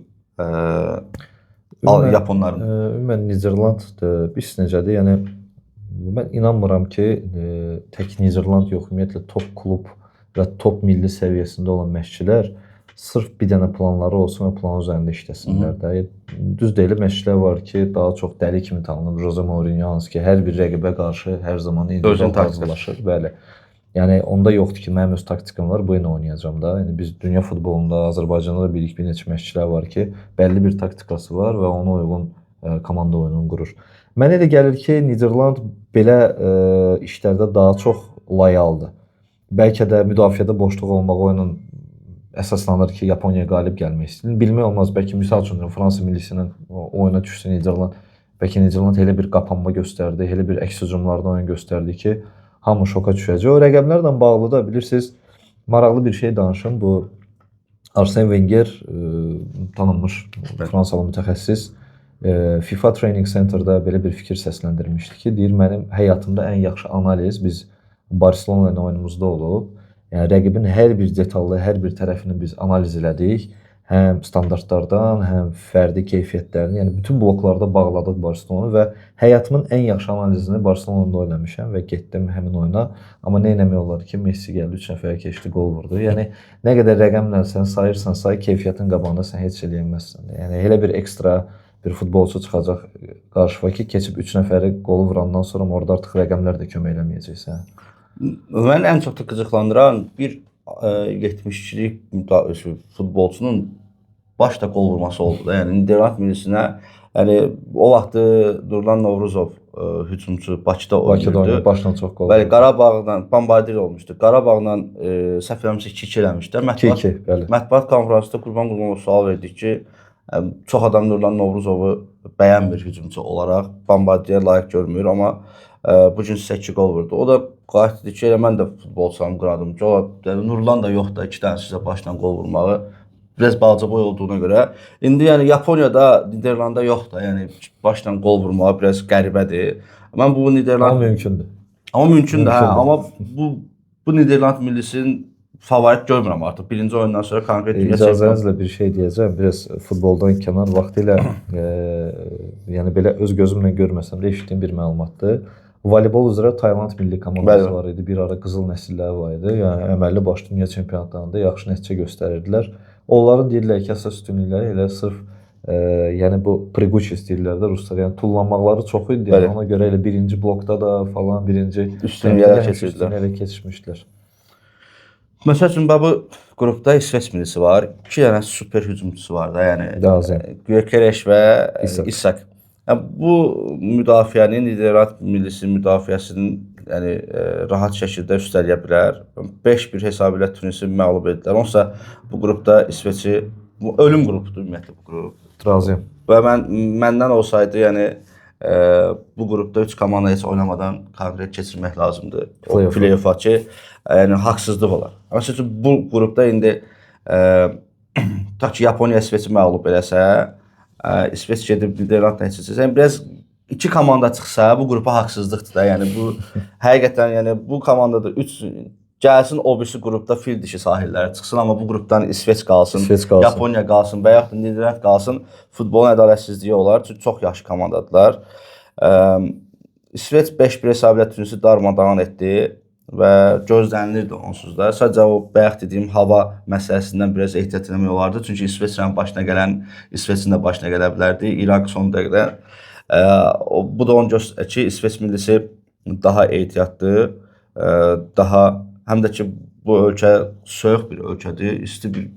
A: Yaponların.
B: Ümumən Niderland biz necədir? Yəni mən inanmıram ki, tək Niderland yox, ümumiyyətlə top klub və top milli səviyyəsində olan məşqçilər sırf bir dənə planları olsun və plan üzərində işləsinlər də. Düz deyil, məşqçilər var ki, daha çox dəli kimi tanınır. Jose Mourinho hansı ki, hər bir rəqibə qarşı hər zaman individual hazırlaşır. Bəli. Yəni onda yoxdur ki, mənim öz taktikim var, bu ilə oynayacağam da. Yəni biz dünya futbolunda, Azərbaycanda da bir neçə məşqçilər var ki, bəlli bir taktikası var və ona uyğun komanda oyununu qurur. Mənə elə gəlir ki, Niderland belə işlərdə daha çox layaldır. Bəlkə də müdafiədə boşluq olmağı oyunun əsaslanır ki, Yaponiya qalib gəlmək istəyir. Bilmək olmaz, bəlkə misal üçün Fransa millisinin oyuna düşsə Niderland, bəlkə Niderland elə bir qapanma göstərdi, elə bir əks hücumlarda oyun göstərdi ki, hamı şoka düşəcək. O rəqəmlərlə bağlı da bilirsiniz, maraqlı bir şey danışım. Bu Arsene Wenger tanınmış Fransalı mütəxəssis FIFA Training Center'da belə bir fikir səsləndirmişdi ki, deyir mənim həyatımda ən yaxşı analiz biz Barcelona ilə oyunumuzda olub. Yəni rəqibin hər bir detallı, hər bir tərəfini biz analiz elədik. Həm standartlardan, həm fərdi keyfiyyətlərini, yəni bütün bloklarda bağladıq Barcelonu və həyatımın ən yaxşı analizini Barcelonada eləmişəm və getdim həmin oyuna. Amma nə etmək olar ki, Messi gəldi, 3 nəfərə keçdi, gol vurdu. Yəni nə qədər rəqəmlə sən sayırsan, say keyfiyyətin qabağında sən heç şey eləməzsən. Yəni elə bir ekstra bir futbolçu çıxacaq qarşıva ki, keçib 3 nəfəri qolu vurandan sonra orada artıq rəqəmlər də kömək eləməyəcəksən.
A: Mən ən çox da qıcıqlandıran bir 72-lik futbolçunun başda qol vurması oldu da. Yəni Niderland millisinə, yəni o vaxt Nurlan Novruzov hücumçu Bakıda oynayırdı.
B: Başdan çox qol.
A: Bəli, Qarabağdan bombardir olmuşdu. Qarabağla səhv eləmirəmsə 2-2 eləmişdilər.
B: 2-2, bəli.
A: Mətbuat konfransında Qurban Qurbanov sual verdik ki, çox adam Nurlan Novruzovu bəyənmir hücumçu olaraq, bombardiyə layiq görmür, amma bu gün 8 gol vurdu. O da qayıtdı ki, mən də futbolçularım qıradım ki, Nurlan da yoxdur, 2 dənə sizə başdan qol vurmağı. Biraz balaca boy olduğuna görə. İndi yəni Yaponiyada, Niderlanda yoxdur. Yəni başdan qol vurmağı biraz qəribədir. Mən bu Niderland
B: Amma mümkündür.
A: Amma mümkündür, hə, amma bu Niderland millisinin favorit görmürəm artıq. Birinci oyundan sonra konkret dünya çempionu.
B: İcazənizlə bir şey deyəcəm. Biraz futboldan kənar vaxtilə yəni belə öz gözümlə görməsəm də eşitdiyim bir məlumatdır. Voleybol üzrə Tayland milli komandası var idi. Bir ara qızıl nəsilləri var idi. Yəni əməlli başlı dünya çempionatlarında yaxşı nəticə göstərirdilər. Onların deyirlər ki, əsas üstünlükləri elə sırf yəni bu preguchis deyirlər də ruslar. Yəni tullanmaqları çox idi. Yəni ona görə elə birinci blokda da falan birinci
A: üstünlüklərə keçmişdilər. Məsəl üçün bu qrupda İsveç millisi var. 2 dənə super hücumçusu var da, yəni Gyökeres və İsak. Yəni bu müdafiənin Niderland millisi müdafiəsinin yəni rahat şəkildə üstələyə bilər. 5-1 hesabı ilə Tunisi məğlub etdilər. Onsa bu qrupda İsveçi ölüm qrupudur ümumiyyətlə bu qrup.
B: Razıyam.
A: Və məndən olsaydı, yəni bu qrupda 3 komanda heç oynamadan konkret keçirmək lazımdır. O play-off'a ki, yəni haqsızlıq olar. Məsələn bu qrupda indi ta ki Yaponiya İsveçi məğlub eləsə, İsveç gedib Niderlandla keçirsə, yəni biraz 2 komanda çıxsa bu qrupa haqsızlıqdır da. Yəni bu həqiqətən yəni bu komandada 3 gəlsin o birisi qrupda fil dişi sahillərə çıxsın, amma bu qrupdan İsveç qalsın, Yaponiya qalsın və yaxud da Niderland qalsın, futbolun ədalətsizliyi olar. Çünki çox yaxşı komandadılar. İsveç 5-1 hesabı ilə Tunisi darmadağın etdi və gözlənilirdi onsuz da. Sadəcə o bayaq dediyim hava məsələsindən biraz ehtiyat etmək olardı. Çünki İsveçin başına gələn İsveçin də başına gələ bilərdi. İraq son dəqiqədə. Bu da onu göstərir ki, İsveç millisi daha ehtiyatlı, daha həm də ki bu ölkə soyuq bir ölkədir, isti bir,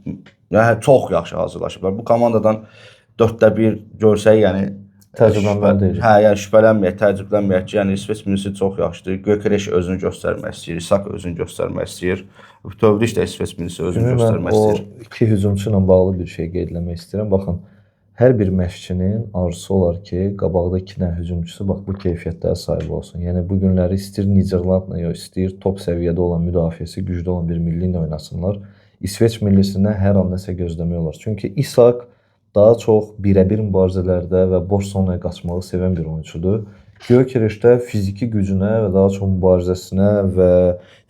A: yəni çox yaxşı hazırlaşıblar. Bu komandadan 4-1 görsək, yəni
B: təcrübələnməyəcək.
A: Hə, yəni şübhələnməyək, təəccüblənməyək ki, yəni İsveç millisi çox yaxşıdır. Gyökeres özünü göstərmək istəyir, İsak özünü göstərmək istəyir. Bütövlükdə də İsveç millisi özünü göstərmək istəyir.
B: O 2 hücumçu ilə bağlı bir şey qeyd etmək istəyirəm. Baxın, hər bir məşqçinin arzusu olar ki, qabaqda 2 dənə hücumçusu bax bu keyfiyyətlərə sahib olsun. Yəni bu günləri istəyir Niderlandla, yox istəyir top səviyyədə olan müdafiəsi güclü olan bir milli ilə oynasınlar. İsveç millisindən hər an nəsə gözləmək olar. Çünki İsak daha çox birəbir mübarizələrdə və boş zonaya qaçmağı sevən bir oyunçudur. Gyökeresdə fiziki gücünə və daha çox mübarizəsinə və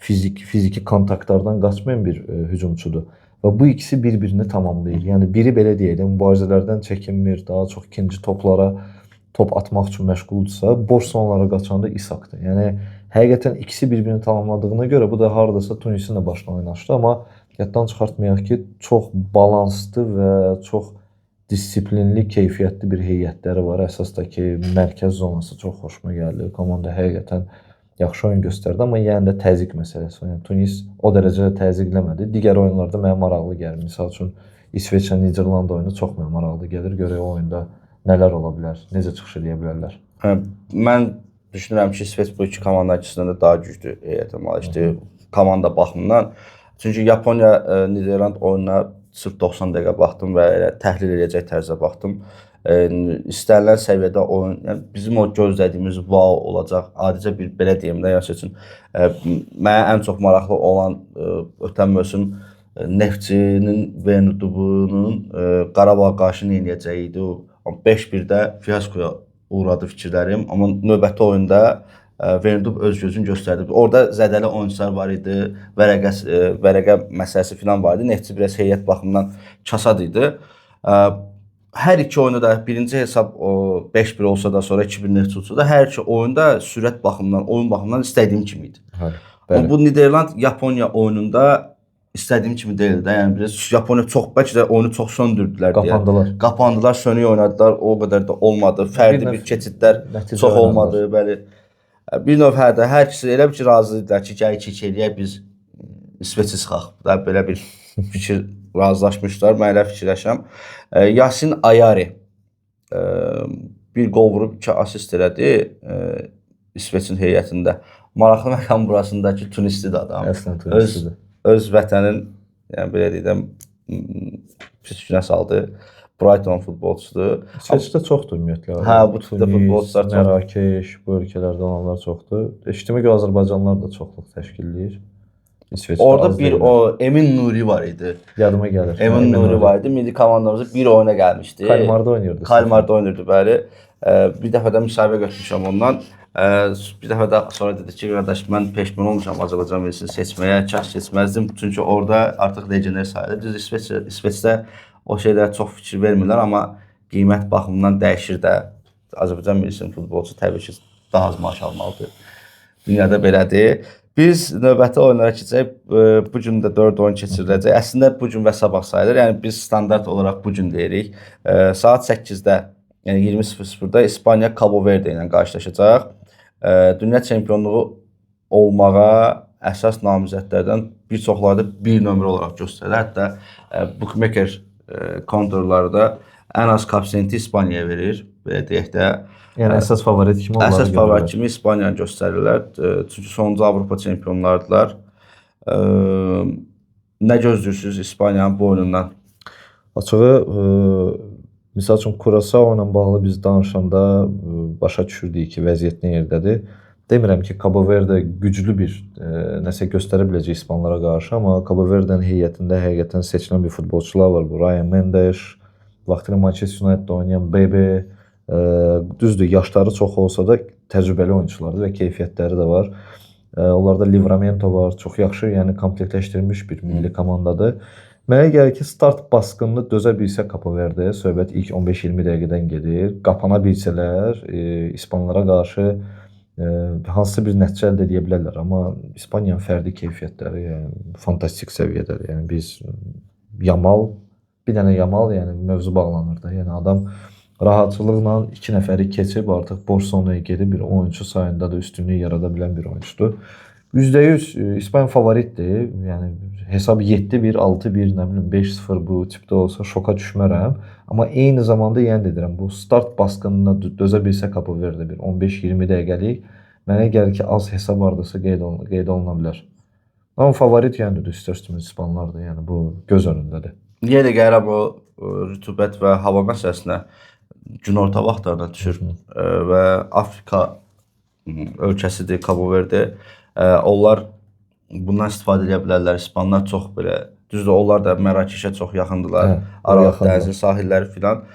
B: fiziki kontaktlardan qaçmayan bir hücumçudur. Və bu ikisi bir-birini tamamlayır. Yəni biri belə deyək də mübarizələrdən çəkinmir, daha çox ikinci toplara top atmaq üçün məşğuldursa, boş zonlara qaçanda İsakdır. Yəni həqiqətən ikisi bir-birini tamamladığına görə bu da hardasa Tunisin də başına oynaşdı, amma yaddan çıxartmayaq ki, çox balanslı və çox disiplinli, keyfiyyətli bir heyətləri var. Əsas da ki, mərkəz zonası çox xoşuma gəldi. Komanda həqiqətən yaxşı oyun göstərdi, amma yəni də təzyiq məsələsi var. Yəni Tunis o dərəcədə təzyiqləmədi. Digər oyunlarda mənə maraqlı gəlir. Məsəl üçün İsveçlə Niderland oyunu çox mənə maraqlı gəlir. Görək o oyunda nələr ola bilər, necə çıxış edə bilərlər.
A: Mən düşünürəm ki, İsveç bu iki komanda açısından da daha güclü heyətə malikdir komanda baxımından. Çünki Yaponiya Niderland oyununa sırf 90 dəqiqə baxdım və elə təhlil edəcək tərzdə baxdım. İstənilən səviyyədə oyun, yəni bizim o gözlədiyimiz wow olacaq. Adicə bir belə deyim də, yəni üçün mənə ən çox maraqlı olan ötən mövsüm Neftçinin Venedubunun Qarabağa qarşı nə edəcəyi idi. 5-1-də fiyaskoya uğradı fikirlərim. Amma növbəti oyunda Verndub öz gözünü göstərdi. Orada zədəli oyunçular var idi, vərəqə məsələsi falan var idi. Neftçi biraz heyət baxımından kasad idi. Hər iki oyunda da birinci hesab 5-1 olsa da, sonra 2-1 Neftçi olsa da hər iki oyunda sürət baxımından, oyun baxımından istədiyim kimi idi. Amma bu Niderland Yaponiya oyununda istədiyim kimi deyildi. Yəni biraz Yaponiya çox bəlkə də oyunu çox söndürdülər deyə. Qapandılar, sönük oynadılar. O qədər də olmadı. Fərdi bir keçidlər çox olmadı, bəli. Bir növ hər ikisi elə bir ki, razı idilər ki, gəl 2-2 eləyək, biz İsveçə çıxaq. Da belə bir fikir razılaşmışlar. Mən elə fikirləşəm. Yasin Ayari bir qol vurub 2 asist elədi İsveçin heyətində. Maraqlı məqam burasındakı Tunislidir adam.
B: Əslən Tunislidir.
A: Öz vətənin, yəni belə deyəm, pis günə saldı. Brighton futbolçusudur.
B: İsveçdə çoxdur ümumiyyətlə.
A: Hə, bu tipdə futbolçular çoxdur.
B: Mərakeş, bu ölkələrdə olanlar çoxdur. Eşitdiyimə görə Azərbaycanlılar da çoxluq təşkil edir.
A: Orada bir o Emin Nuri var idi.
B: Yadıma gəlir.
A: Emin Nuri var idi. Milli komandamızda bir oyuna gəlmişdi.
B: Kalmarda oynayırdı.
A: Kalmarda oynayırdı, bəli. Bir dəfə də müsahibə götürmüşəm ondan. Bir dəfə də sonra dedi ki, qardaş, mən peşman olmuşam Azərbaycan millisini seçməyə, kaş seçməzdim. Çünki orada artıq legioner sayılır. Düz İsveçdə o şeylərə çox fikir vermirlər, amma qiymət baxımından dəyişir də. Azərbaycan millisinin futbolçusu təbii ki, daha az maaş almalıdır. Dünyada belədir. Biz növbəti oyunlara keçək. Bu gün də 4 oyun keçiriləcək. Əslində bu gün və sabah sayılır. Yəni biz standart olaraq bu gün deyirik. Saat 8-də, yəni 20:00-da İspaniya Cabo Verde ilə qarşılaşacaq. Dünya çempionluğu olmağa əsas namizədlərdən bir çoxları da 1 nömrə olaraq göstərilir. Hətta bookmaker kontorları da ən az koeffisiyenti İspaniyaya verir, belə deyək də.
B: Yəni əsas favorit kimi onları
A: görürlər. Əsas favorit kimi İspaniyanı göstərirlər. Çünki sonuncu Avropa çempionlardılar. Nə gözləyirsiniz İspaniyanın bu oyunundan?
B: Açığı, misal üçün Curaçao ilə bağlı biz danışanda başa düşürdük ki, vəziyyət nə yerdədir. Demirəm ki, Cabo Verde güclü bir nəsə göstərə biləcək İspanlara qarşı, amma Cabo Verde'nin heyətində həqiqətən seçilən bir futbolçular var. Bu Ryan Mendes, vaxtında Manchester United'da oynayan Bebe, düzdür, yaşları çox olsa da təcrübəli oyunçulardır və keyfiyyətləri də var. Onlarda Livramento var, çox yaxşı, yəni komplektləşdirilmiş bir milli komandadır. Mənə gəlir ki, start baskınını dözə bilsə Cabo Verde, söhbət ilk 15-20 dəqiqədən gedir. Qapana bilsələr, İspanlara qarşı hansısa bir nəticə əldə edə bilərlər. Amma İspaniyanın fərdi keyfiyyətləri fantastik səviyyədədir. Yəni biz Yamal, bir dənə Yamal, yəni mövzu bağlanır da. Yəni adam rahatçılıqla 2 nəfəri keçib artıq Barcelona'ya gedib bir oyunçu sayında da üstünlük yarada bilən bir oyunçudur. %100 İspanya favoritdir. Yəni hesab 7-1, 6-1, nə bilim 5-0 bu tipdə olsa şoka düşmərəm. Amma eyni zamanda yenə deyirəm, bu start baskınına dözə bilsə Cabo Verde bir 15-20 dəqiqəlik mənə gəlir ki, az hesab hardasa qeyd oluna bilər. Amma favorit yəni üstümüz İspanlardır. Yəni bu göz önündədir.
A: Niyə də gəlirəm o rütubət və hava məsələsinə günorta vaxtlarına düşür və Afrika ölkəsidir Cabo Verde. Onlar bundan istifadə edə bilərlər. İspanlar çox belə, düzdür, onlar da Mərakeşə çox yaxındılar. Aralıq dənizin sahilləri filan.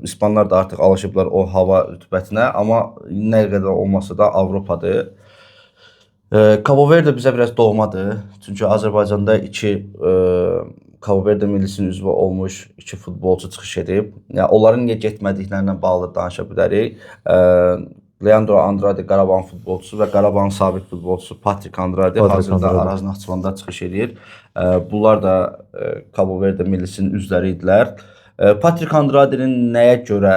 A: İspanlar da artıq alışıblar o hava rütubətinə, amma nə qədər olmasa da Avropadır. Cabo Verde bizə biraz doğmadır. Çünki Azərbaycanda 2 Cabo Verde millisinin üzvü olmuş 2 futbolçu çıxış edib. Yəni onların niyə getmədiklərindən bağlı danışa bilərik. Leandro Andrade Qarabağ futbolçusu və Qarabağın sabiq futbolçusu Patrick Andrade hazırda Araz Naxçıvanda çıxış edir. Bunlar da Cabo Verde millisinin üzvləri idilər. Patrick Andrade'nin nəyə görə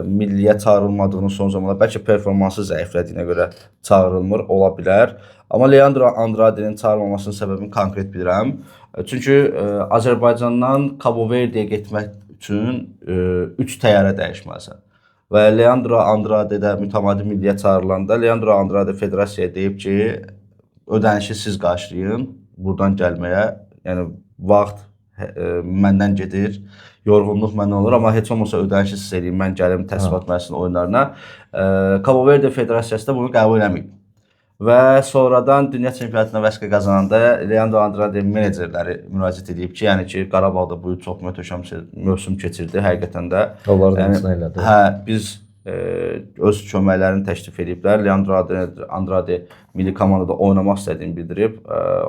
A: milliyə çağırılmadığını son zamanlarda bəlkə performansı zəiflədiyinə görə çağırılmır, ola bilər. Amma Leandro Andrade'nin çağırılmamasının səbəbini konkret bilirəm. Çünki Azərbaycandan Cabo Verde'yə getmək üçün 3 təyyarə dəyişməlisən. Və Leandro Andrade də mütəmadi milliyə çağırılanda Leandro Andrade federasiyaya deyib ki, ödənişi siz qarşılayın buradan gəlməyə. Yəni vaxt məndən gedir, yorğunluq məndən olur, amma heç olmasa ödənişi siz eləyin, mən gəlim təsdiqat mərkəzinin oyunlarına. Cabo Verde federasiyası da bunu qəbul eləməyib. Və sonradan dünya çempionatına vəsqə qazananda Leandro Andrade menecerləri müraciət edib ki, yəni ki, Qarabağda bu il çox möhtəşəm mövsüm keçirdi həqiqətən də.
B: Onları da imtina elədi.
A: Hə, biz öz köməklərini təklif ediblər. Leandro Andrade milli komandada oynamaq istədiyini bildirib.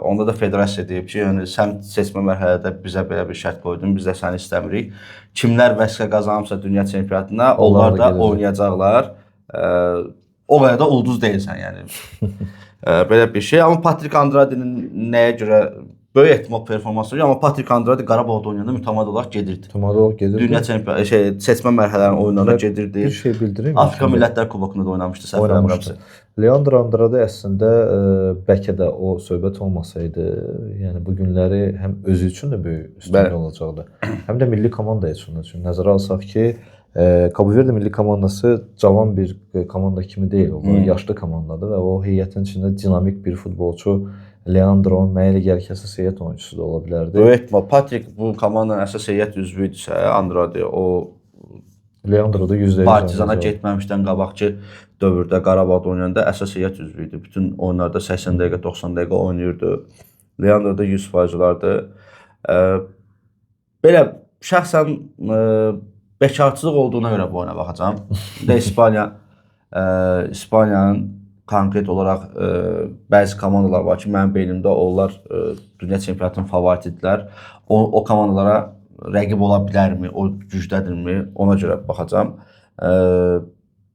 A: Onda da federasiya deyib ki, yəni sən seçmə mərhələdə bizə belə bir şərt qoydun, biz də səni istəmirik. Kimlər vəsqə qazanıbsa dünya çempionatına, onlar da oynayacaqlar. O qədər də ulduz deyilsən, yəni. Belə bir şey. Amma Patrick Andrade'nin nəyə görə böyük ehtimal performansı var, amma Patrick Andrade Qarabağda oynayanda mütəmadi olaraq gedirdi.
B: Mütəmadi olaraq gedirdi.
A: Dünya çempionatı seçmə mərhələlərinin oyunlarına gedirdi.
B: Bir şey bildireyim.
A: Afrika Millətlər Kubokunda da oynamışdı, səhv eləmirəmsə.
B: Leandro Andrade əslində bəlkə də o söhbət olmasaydı, yəni bu günləri həm özü üçün də böyük üstünlük olacaqdı. Həm də milli komanda üçün. Nəzərə alsaq ki, Cabo Verde milli komandası cavan bir komanda kimi deyil, o yaşlı komandadır və o heyətin içində dinamik bir futbolçu Leandro mənə elə gəlir ki, əsas heyət oyunçusu da ola bilərdi.
A: Böyük ehtimal Patrick bu komandanın əsas heyət üzvüydüsə, Andrade o
B: Leandro da %100
A: Partizana getməmişdən qabaqki dövrdə Qarabağda oynayanda əsas heyət üzvüydü. Bütün oyunlarda 80 dəqiqə, 90 dəqiqə oynayırdı. Leandro da 100% olardı. Belə şəxsən bekarçılıq olduğuna görə bu oyuna baxacağam. İspaniyanın konkret olaraq bəzi komandalar var ki, mənim beynimdə onlar dünya çempionatının favoritidirlər. O komandalara rəqib ola bilərmi, o gücdədirmi, ona görə baxacağam.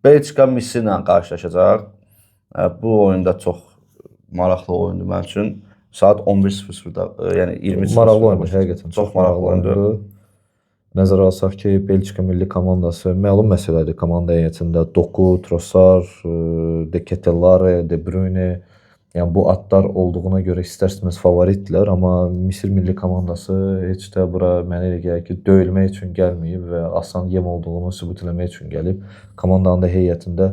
A: Belçika Misir ilə qarşılaşacaq. Bu oyunda çox maraqlı oyundur mənim üçün. Saat 11:00-da, yəni 20:00.
B: Maraqlı oyundur, həqiqətən.
A: Çox maraqlı oyundur.
B: Nəzərə alsaq ki, Belçika milli komandası məlum məsələdir. Komanda heyətində Doku, Trossard, De Ketelaere, De Bruyne, yəni bu adlar olduğuna görə istər-istəməz favoritdirlər, amma Misir milli komandası heç də bura mənə elə gəlir ki, döyülmək üçün gəlməyib və asan yem olduğunu sübut etmək üçün gəlib. Komandanın da heyətində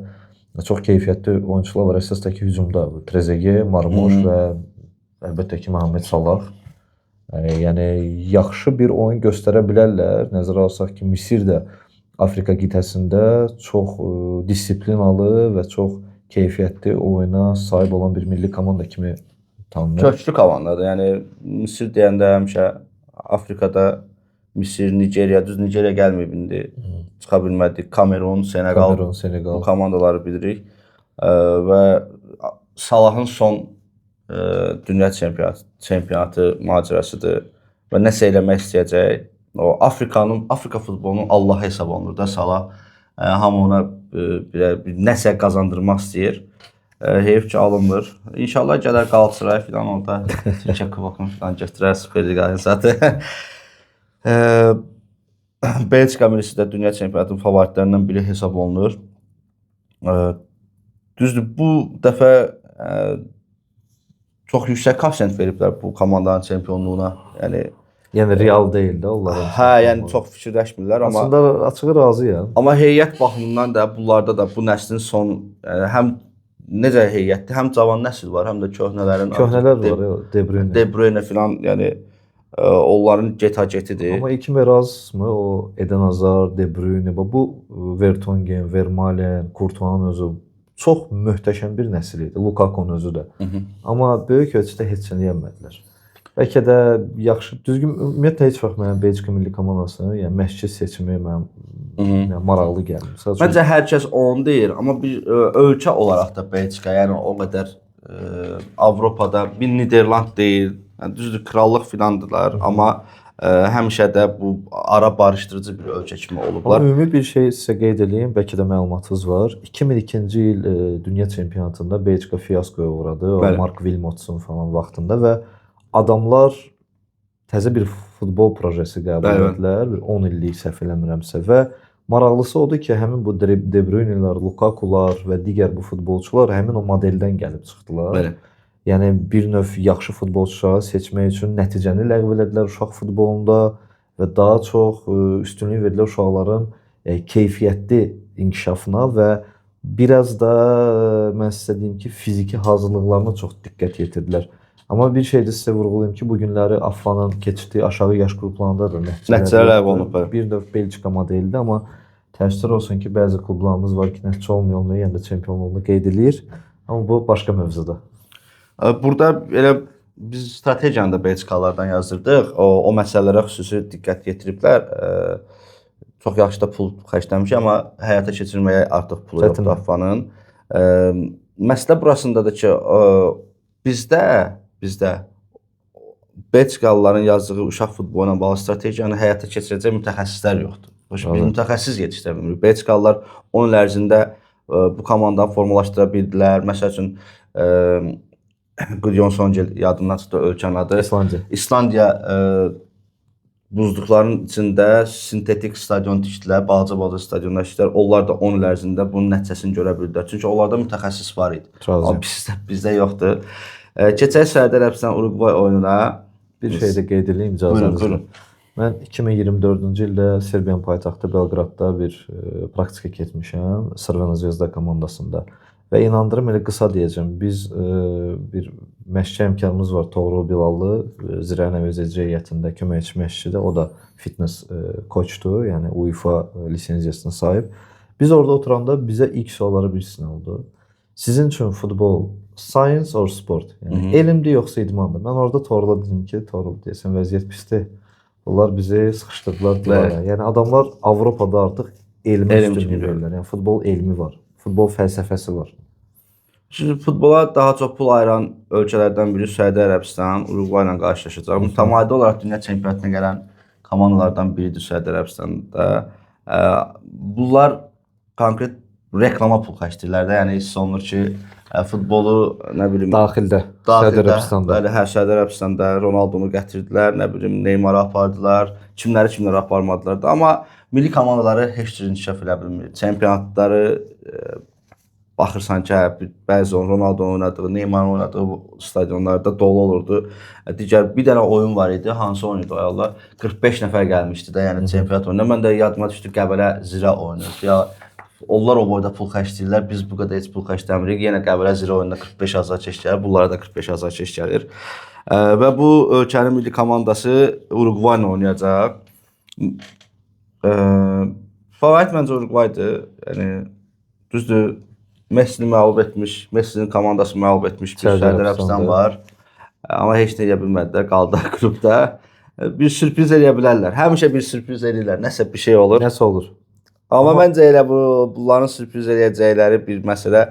B: çox keyfiyyətli oyunçular var. Əsasdakı hücumda Trezeguet, Marmuş və əlbəttə ki, Mohamed Salah. Yəni yaxşı bir oyun göstərə bilərlər. Nəzərə alsaq ki, Misir də Afrika qitəsində çox disiplinalı və çox keyfiyyətli oyuna sahib olan bir milli komanda kimi tanınır.
A: Köklü komandadır. Yəni Misir deyəndə həmişə Afrikada Misir, Nigeriya, düz Nigeriya gəlməyib indi. Çıxa bilmədik. Kamerun, Senegal bu komandaları bilirik. Və Salahın son dünya çempionatı macərasıdır və nəsə eləmək istəyəcək. O Afrika futbolunun Allahı hesab olunur da Salah. Hamı ona nəsə qazandırmaq istəyir. Heyf ki, alınmır. İnşallah gələr Galatasaray filan orada Türkiyə kubokunu filan götürər, Superliqanın zaten. Belçika millisi də dünya çempionatının favoritlərindən biri hesab olunur. Düzdür, bu dəfə çox yüksək koefisiyent veriblər bu komandanın çempionluğuna.
B: Yəni real deyil də onların.
A: Hə, yəni çox fikirləşmirlər, amma
B: aslında açığı razıyam.
A: Amma heyət baxımından da bunlarda da bu nəslin son həm necə heyətdir, həm cavan nəsil var, həm də köhnələrin.
B: Köhnələr var,
A: De Bruyne filan, yəni onların getagetidir.
B: Amma iki Erasmı, o Eden Hazard, De Bruyne, bu Vertonghen, Vermaelen, Courtois'un özü çox möhtəşəm bir nəsil idi. Lukaku'nun özü də. Amma böyük ölçüdə heç nə yemədilər. Bəlkə də yaxşı, düzgün, ümumiyyətlə heç vaxt mənə Belçika milli komandasını, yəni məşqçi seçimi mənə maraqlı gəlmir.
A: Məncə hər kəs onu deyir, amma bir ölkə olaraq da Belçika, yəni o qədər Avropada bir Niderland deyil, yəni düzdür krallıq filandılar, amma həmişə də bu ara barışdırıcı bir ölkə kimi olublar.
B: Ümumi bir şey sizə qeyd edeyim, bəlkə də məlumatınız var. 2002-ci il dünya çempionatında Belçika fiyaskoya uğradı, o Mark Wilmot'un falan vaxtında və adamlar təzə bir futbol projesi qəbul etdilər, bir 10 illik səhv eləmirəmsə və maraqlısı odur ki, həmin bu De Bruyne'lər, Lukaku'lar və digər bu futbolçular həmin o modeldən gəlib çıxdılar.
A: Bəli.
B: Yəni bir növ yaxşı futbolçuları seçmək üçün nəticəni ləğv elədilər uşaq futbolunda və daha çox üstünlük verdilər uşaqların keyfiyyətli inkişafına və biraz da mən sizə deyim ki, fiziki hazırlıqlarına çox diqqət yetirdilər. Amma bir şey də sizə vurğulayım ki, bu günləri AFFA-nın keçdiyi aşağı yaş qruplarında da
A: nəticələr olub.
B: Bir növ Belçika modelidir, amma təəssüf olsun ki, bəzi klublarımız var ki, nəticə olmuyor, yenə də çempionluğunu qeyd edir. Amma bu başqa mövzudur.
A: Burada elə biz strategiyanı da Belçikalılardan yazdırdıq. O məsələlərə xüsusi diqqət yetiriblər. Çox yaxşı da pul xərcləmiş, amma həyata keçirməyə artıq pulu yoxdur
B: Çətindir.
A: AFFA-nın. Məsələ burasındadır ki, bizdə Belçikalıların yazdığı uşaq futbolu ilə bağlı strategiyanı həyata keçirəcək mütəxəssislər yoxdur. Biz mütəxəssis yetişdirə bilmirik. Belçikalılar 10 il ərzində bu komandanı formalaşdıra bildilər. Məsəl üçün Gudjon Songel yadımdan çıxdı ölkənin adı. İslandiya buzluqların içində sintetik stadion tikdilər, balaca stadionlar tikdilər. Onlar da 10 il ərzində bunun nəticəsini görə bildilər. Çünki onlarda mütəxəssis var idi. Amma bizdə yoxdur. Keçək Səudiyyə Ərəbistan Uruqvay oyununa
B: bir şey də qeyd edeyim icazənizlə.
A: Buyurun.
B: Mən 2024-cü ildə Serbiyanın paytaxtı Belqradda bir praktika keçmişəm Crvena Zvezda komandasında. Və inandırım elə qısa deyəcəm. Biz bir məşqçi imkanımız var. Toğrul Bilallı Zirəyan Əvəzedici heyətində köməkçi məşqçidir. O da fitness koçdur. Yəni UEFA lisenziyasına sahib. Biz orada oturanda bizə ilk sualları birisi oldu. Sizin üçün futbol science or sport? Yəni elmdir yoxsa idmandır? Mən orada Toğrula dedim ki, Toğrul deyəsən vəziyyət pisdir. Bunlar bizi sıxışdırdılar divara. Yəni adamlar Avropada artıq elmi üstünlük verirlər. Yəni futbol elmi var. Futbol fəlsəfəsi var.
A: Şimdi futbola daha çox pul ayıran ölkələrdən biri Səudiyyə Ərəbistan, Uruqvay ilə qarşılaşacaq. Mütəmadi olaraq dünya çempionatına gələn komandalardan biridir Səudiyyə Ərəbistanda. Bunlar konkret reklama pul xərcləyirlər də. Yəni hiss olunur ki, futbolu nə bilim
B: daxildə Səudiyyə Ərəbistanda.
A: Bəli, Səudiyyə Ərəbistanda Ronaldonu gətirdilər, nə bilim Neymarı apardılar, kimləri aparmadılar da. Amma milli komandaları heç cür inkişaf edə bilmir. Çempionatları baxırsan ki, bəzi Ronaldonun oynadığı, Neymarın oynadığı stadionlarda dolu olurdu. Digər bir dənə oyun var idi, hansı oyun idi o? 45 nəfər gəlmişdi də, yəni çempionat oyununa. Mən də yadıma düşdü Qəbələ Zirə oynuyordu. Ya onlar o boyda pul xərcləyirlər, biz bu qədər heç pul xərcləmirik. Yenə Qəbələ Zirə oyununa 45 azarkeş gəlir, bunlara da 45 azarkeş gəlir. Və bu ölkənin milli komandası Uruqvay ilə oynayacaq. Favorit məncə Uruqvaydır. Yəni düzdür, Messini məğlub etmiş, Messinin komandası məğlub etmiş bir Səudiyyə Ərəbistan var. Amma heç nə edə bilmədilər, qaldı klubda. Bir sürpriz eləyə bilərlər. Həmişə bir sürpriz eləyirlər. Nəsə bir şey olur.
B: Nəsə olur.
A: Amma məncə elə bunların sürpriz eləyəcəkləri bir məsələ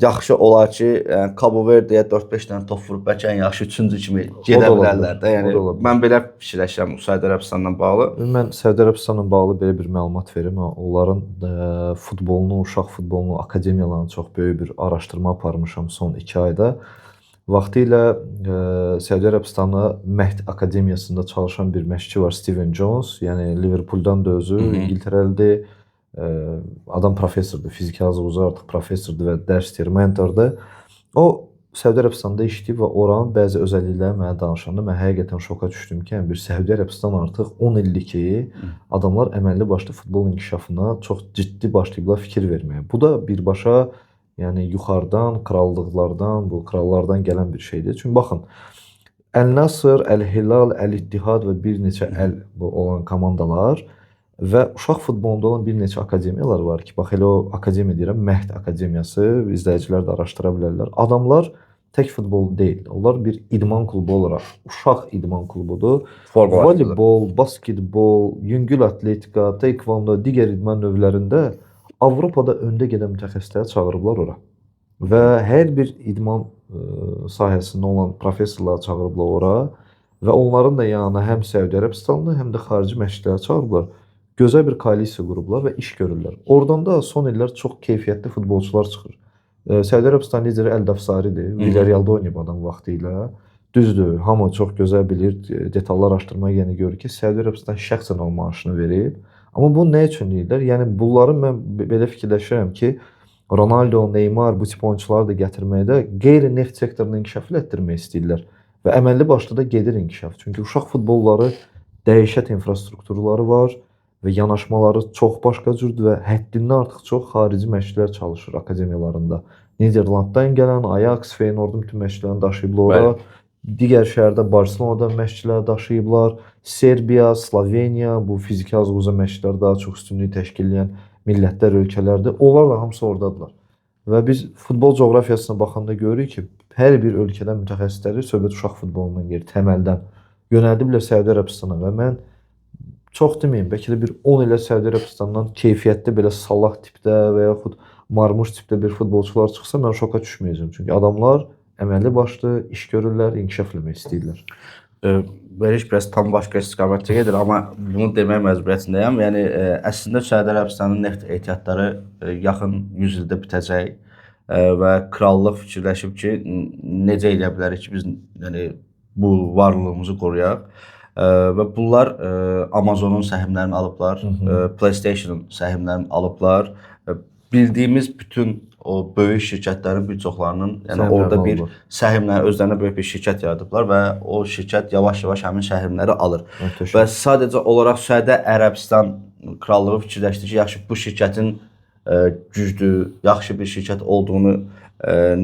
A: yaxşı olar ki, yəni Cabo Verdeyə 4-5 dənə top vurub bəlkə ən yaxşı 3-cü kimi gedə bilərlər də. Yəni mən belə fikirləşirəm Səudiyyə Ərəbistanla bağlı.
B: Mən Səudiyyə Ərəbistanla bağlı belə bir məlumat verim. Onların futbolunu, uşaq futbolunu, akademiyalarını çox böyük bir araşdırma aparmışam son 2 ayda. Vaxtilə Səudiyyə Ərəbistanı Məhd Akademiyasında çalışan bir məşqçi var, Steven Jones. Yəni Liverpooldan da özü, İngiltərəlidir. Adam professordur, fiziki hazırlıqçı artıq professordur və dərs deyir, mentordur. O Səudiyyə Ərəbistanda işləyib və oranın bəzi özəllikləri mənə danışanda mən həqiqətən şoka düşdüm ki, bir Səudiyyə Ərəbistan artıq 10 ildir ki, adamlar əməlli başlı futbol inkişafına çox ciddi başlayıblar fikir verməyə. Bu da birbaşa yəni yuxarıdan, krallıqlardan, bu krallardan gələn bir şeydir. Çünki baxın, Əl-Nasr, Əl-Hilal, Əl-İttihad və bir neçə olan komandalar və uşaq futbolunda olan bir neçə akademiyalar var ki, bax elə o akademiya deyirəm, Məhd Akademiyası, izləyicilər də araşdıra bilərlər. Adamlar tək futbol deyil, onlar bir idman klubu olaraq, uşaq idman klubudur. Voleybol, basketbol, yüngül atletika, taekwondo, digər idman növlərində Avropada öndə gedən mütəxəssisləri çağırıblar ora. Və hər bir idman sahəsində olan professorları çağırıblar ora və onların da yanına həm Səudiyyə Ərəbistanlı, həm də xarici məşqçilər çağırıblar. Gözəl bir koalisiya qurublar və iş görürlər. Oradan da son illər çox keyfiyyətli futbolçular çıxır. Səudiyyə Ərəbistan lideri Əl-Dafsaridir. Villarrealda oynayıb adam vaxtilə. Düzdür, hamı çox gözəl bilir, detallar araşdırmaya yəni görür ki, Səudiyyə Ərəbistan şəxsən o maaşını verib. Amma bu nə üçün deyirlər? Yəni bunları mən belə fikirləşirəm ki, Ronaldo, Neymar bu tip oyunçuları da gətirməkdə qeyri-neft sektorunu inkişaf etdirmək istəyirlər və əməlli başlı da gedir inkişaf. Çünki uşaq futbolları dəhşət infrastrukturları var və yanaşmaları çox başqa cürdür və həddindən artıq çox xarici məşqçilər çalışır akademiyalarında. Niderlanddan gələn Ajax, Feyenoordun bütün məşqçilərini daşıyıblar ora. Digər şəhərdə Barselonada məşqçilər daşıyıblar. Serbiya, Sloveniya bu fiziki hazırlıqca məşqçilər daha çox üstünlüyü təşkil edən millətlər, ölkələrdir. Onlar da hamısı oradadılar. Və biz futbol coğrafiyasına baxanda görürük ki, hər bir ölkədən mütəxəssisləri söhbət uşaq futbolundan gedir, təməldən yönəldiblər Səudiyyə Ərəbistanına və mən çox deməyim, bəlkə də bir 10 ilə Səudiyyə Ərəbistandan keyfiyyətli belə Salah tipdə və yaxud Marmuş tipdə bir futbolçular çıxsa mən şoka düşməyəcəm. Çünki adamlar əməlli başlı iş görürlər, inkişaf etmək istəyirlər.
A: Veriş biraz tam başqa istiqamətdə gedir, amma bunu demək məcburiyyətindəyəm. Yəni əslində Səudiyyə Ərəbistanının neft ehtiyatları yaxın 100 ildə bitəcək və krallıq fikirləşib ki, necə edə bilərik ki, biz yəni bu varlığımızı qoruyaq. Və bunlar Amazonun səhmlərini alıblar, PlayStation'ın səhmlərini alıblar. Bildiyimiz bütün o böyük şirkətlərin bir çoxlarının, yəni orada bir səhmləri özlərinə böyük bir şirkət yaradıblar və o şirkət yavaş-yavaş həmin səhmləri alır. Və sadəcə olaraq Səudiyyə Ərəbistan krallığı fikirləşdi ki, yaxşı bu şirkətin güclü, yaxşı bir şirkət olduğunu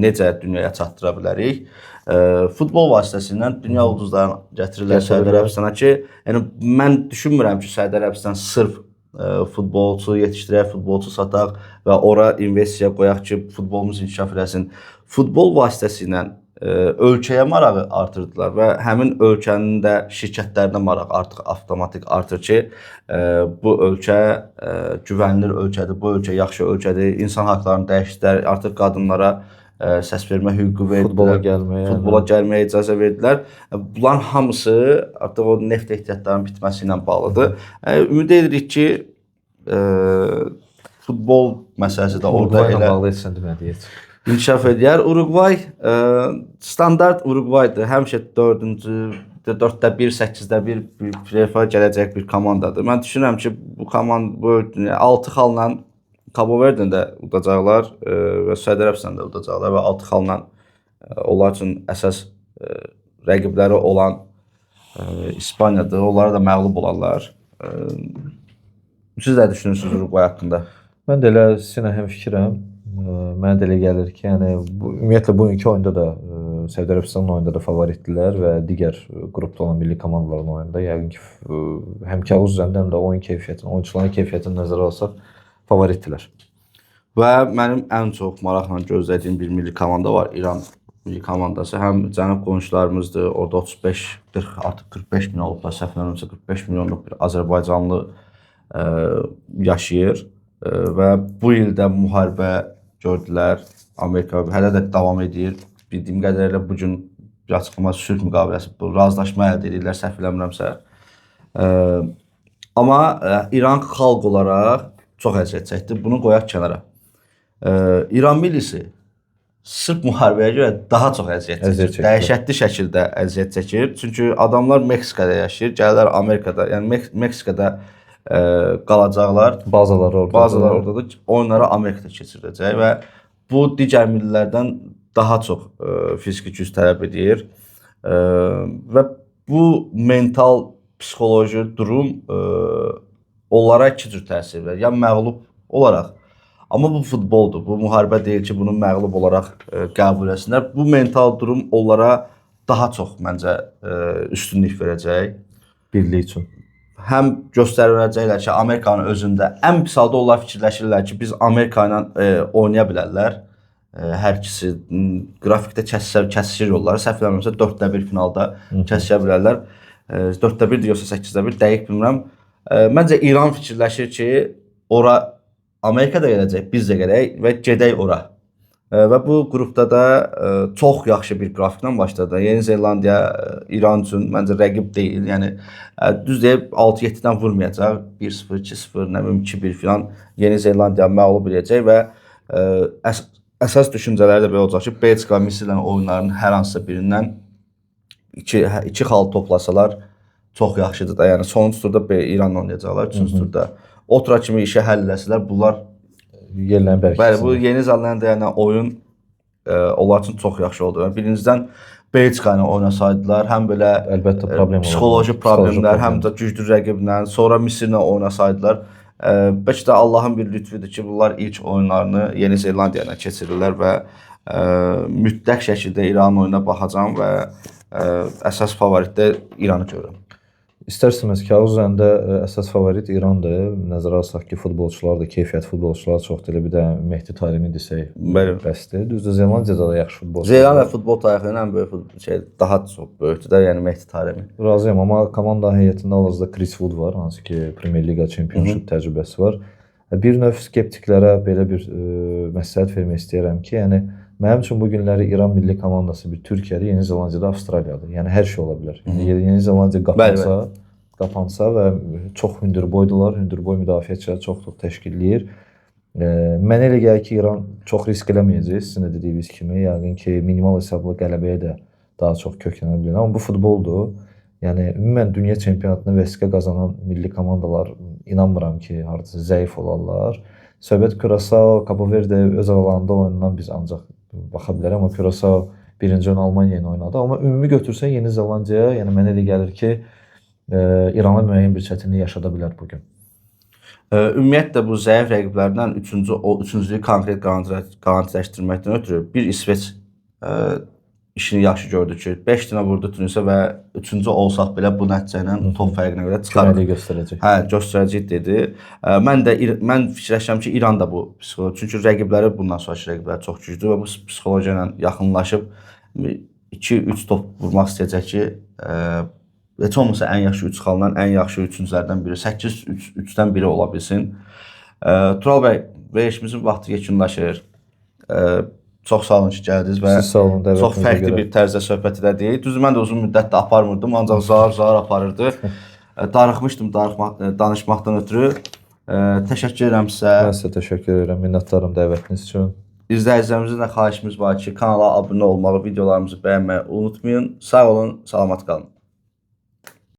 A: necə dünyaya çatdıra bilərik? Futbol vasitəsilə dünya ulduzlarını gətirirlər Səudiyyə Ərəbistana ki, yəni mən düşünmürəm ki, Səudiyyə Ərəbistan sırf futbolçu yetişdirək, futbolçu sataq və ora investisiya qoyaq ki, futbolumuz inkişaf eləsin. Futbol vasitəsilə ölkəyə marağı artırdılar və həmin ölkənin də şirkətlərinə maraq artıq avtomatik artır ki, bu ölkə güvənilir ölkədir, bu ölkə yaxşı ölkədir, insan haqlarını dəyişdilər, artıq qadınlara səs vermə hüququ verdilər, futbola gəlməyə icazə verdilər. Bunların hamısı artıq o neft ehtiyatlarının bitməsi ilə bağlıdır. Ümid edirik ki, futbol məsələsi də orada elə inkişaf edər. Uruqvay standart Uruqvaydır. Həmişə 4-də 1, 8-də 1 UEFA gələcək bir komandadır. Mən düşünürəm ki, bu komanda 6 xalla Cabo Verde'ni də udacaqlar və Səudiyyə Ərəbistanı da udacaqlar və 6 xalla onlar üçün əsas rəqibləri olan İspaniyadır. Onlara da məğlub olarlar. Siz nə düşünürsünüz Uruqvay haqqında?
B: Mən də elə sizinlə həmfikirəm. Mənə də elə gəlir ki, yəni ümumiyyətlə bugünkü oyunda da Səudiyyə Ərəbistanın oyunda da favoritdilər və digər qrupda olan milli komandaların oyunda yəqin ki, həm kağız üzərində həm də oyun keyfiyyətini, oyunçuların keyfiyyətini nəzərə alsaq favoritdilər.
A: Və mənim ən çox maraqla gözlədiyim bir milli komanda var, İran milli komandası. Həm cənub qonşularımızdır, orada 35-40, artıq 45 milyon olublar, səhv eləmirəmsə 45 milyonluq bir Azərbaycanlı yaşayır və bu ildə müharibə gördülər. Amerika hələ də davam edir. Bildiyim qədərilə bugün bir açıqlama sülh müqaviləsi, bu razılaşma əldə edirlər, səhv eləmirəmsə. Amma İran xalq olaraq çox əziyyət çəkdi. Bunu qoyaq kənara. İran millisi sırf müharibəyə görə daha çox əziyyət çəkir. Dəhşətli şəkildə əziyyət çəkir. Çünki adamlar Meksikada yaşayır, gəlirlər Amerikada. Yəni Meksikada qalacaqlar.
B: Bazalar orada.
A: Bazalar oradadır. Oyunları Amerikada keçiriləcək və bu digər millilərdən daha çox fiziki güc tələb edir. Və bu mental, psixoloji durum onlara iki cür təsir verir. Ya məğlub olaraq, amma bu futboldur, bu müharibə deyil ki, bunu məğlub olaraq qəbul etsinlər. Bu mental durum onlara daha çox məncə üstünlük verəcək.
B: Birlik üçün.
A: Həm göstəriləcəklər ki, Amerikanın özündə ən pis halda onlar fikirləşirlər ki, biz Amerika ilə oynaya bilərlər. Hər ikisi qrafikdə kəsişir yolları. Səhv eləmirəmsə 4-1 finalda kəsişə bilərlər. 4-1 yoxsa 8-1 dəqiq bilmirəm. Məncə İran fikirləşir ki, ora Amerika da gələcək, biz də gələk və gedək ora. Və bu qrupda da çox yaxşı bir qrafiklə başladı. Yeni Zelandiya İran üçün məncə rəqib deyil. Yəni düz deyib 6-7-dən vurmayacaq. 1-0, 2-0, nə bilim 2-1 filan Yeni Zelandiya məğlub edəcək və əsas düşüncələri də belə olacaq ki, Belçika Misirlə oyunlarının hər hansısa birindən iki xal toplasalar çox yaxşıdır da. Yəni sonuncu turda İranla oynayacaqlar, üçüncü turda. Otura kimi işi həll eləsələr, bunlar
B: yerlərini bərkitsin.
A: Bəli, bu Yeni Zelandiya ilə oyun onlar üçün çox yaxşı oldu. Birincidən Belçika ilə oynasaydılar, həm belə psixoloji problemlər, həm də güclü rəqiblə, sonra Misirlə oynasaydılar, bəlkə də Allahın bir lütfüdür ki, bunlar ilk oyunlarını Yeni Zelandiya ilə keçirirlər və mütləq şəkildə İranın oyuna baxacağam və əsas favoritdə İranı görürəm.
B: İstərsiniz kağız üzərində əsas favorit İrandır. Nəzərə alsaq ki, futbolçular da, keyfiyyət futbolçular çoxdur. Elə bir də Mehdi Taremi desək,
A: Bəli.
B: bəsdir. Düzdür, Zelandiyada da yaxşı futbolçular.
A: Zelandiya futbol tarixinin ən böyük daha çox böyükdür də, yəni Mehdi Taremi.
B: Razıyam, amma komanda heyətində hal-hazırda Chris Wood var, hansı ki Premyer Liqa Championship təcrübəsi var. Bir növ skeptiklərə belə bir məsləhət vermək istəyirəm ki, yəni mənim üçün bu günləri İran milli komandası bir Türkiyədə, Yeni Zelandiyada, Avstraliyadır. Yəni hər şey ola bilər. Yeni Zelandiya qapansa və çox hündürboydular, hündürboy müdafiəçilər çoxluq təşkil edir. Mənə elə gəlir ki, İran çox risk eləməyəcək, sizin də dediyiniz kimi. Yəqin ki, minimal hesablı qələbəyə də daha çox köklənə bilər. Amma bu futboldur. Yəni ümumən dünya çempionatına vəsiqə qazanan milli komandalar inanmıram ki, hardasa zəif olarlar. Söhbət Curaçao, Cabo Verde öz aralarında oyundan biz ancaq baxa bilərəm, amma Curaçao birinci oyun Almaniya ilə oynadı. Amma ümumi götürsən Yeni Zelandiya, yəni mənə elə gəlir ki, İrana müəyyən bir çətinlik yaşada bilər bu gün.
A: Ümumiyyətlə bu zəif rəqiblərdən üçüncülüyü konkret garantiləşdirməkdən ötürü bir İsveç işini yaxşı gördü ki, 5 dənə vurdu Tunisə və üçüncü olsaq belə bu nəticə ilə top fərqinə görə çıxarıq.
B: Köməklik göstərəcək.
A: Hə, göstərəcək dedi. Mən fikirləşirəm ki, İran da bu psixoloji, çünki rəqibləri bundan sonraki rəqiblər çox güclüdür və bu psixologiya ilə yaxınlaşıb 2-3 top vurmaq istəyəcək ki, heç olmasa ən yaxşı 3 xalından ən yaxşı üçüncülərdən biri, 8-3-dən biri ola bilsin. Tural bəy, verilişimizin vaxtı yekunlaşır. Çox sağ olun ki, gəldiniz və çox fərqli bir tərzdə söhbət edirik. Düzdür, mən də uzun müddətdə aparmırdım, ancaq zar aparırdı. Darıxmışdım danışmaqdan ötürü. Təşəkkür edirəm sizə.
B: Mən sizə təşəkkür edirəm, minnətdaram dəvətiniz üçün.
A: İzləyicilərimizin də xahişimiz var ki, kanala abunə olmağı, videolarımızı bəyənməyi unutmayın. Sağ olun, salamat qalın.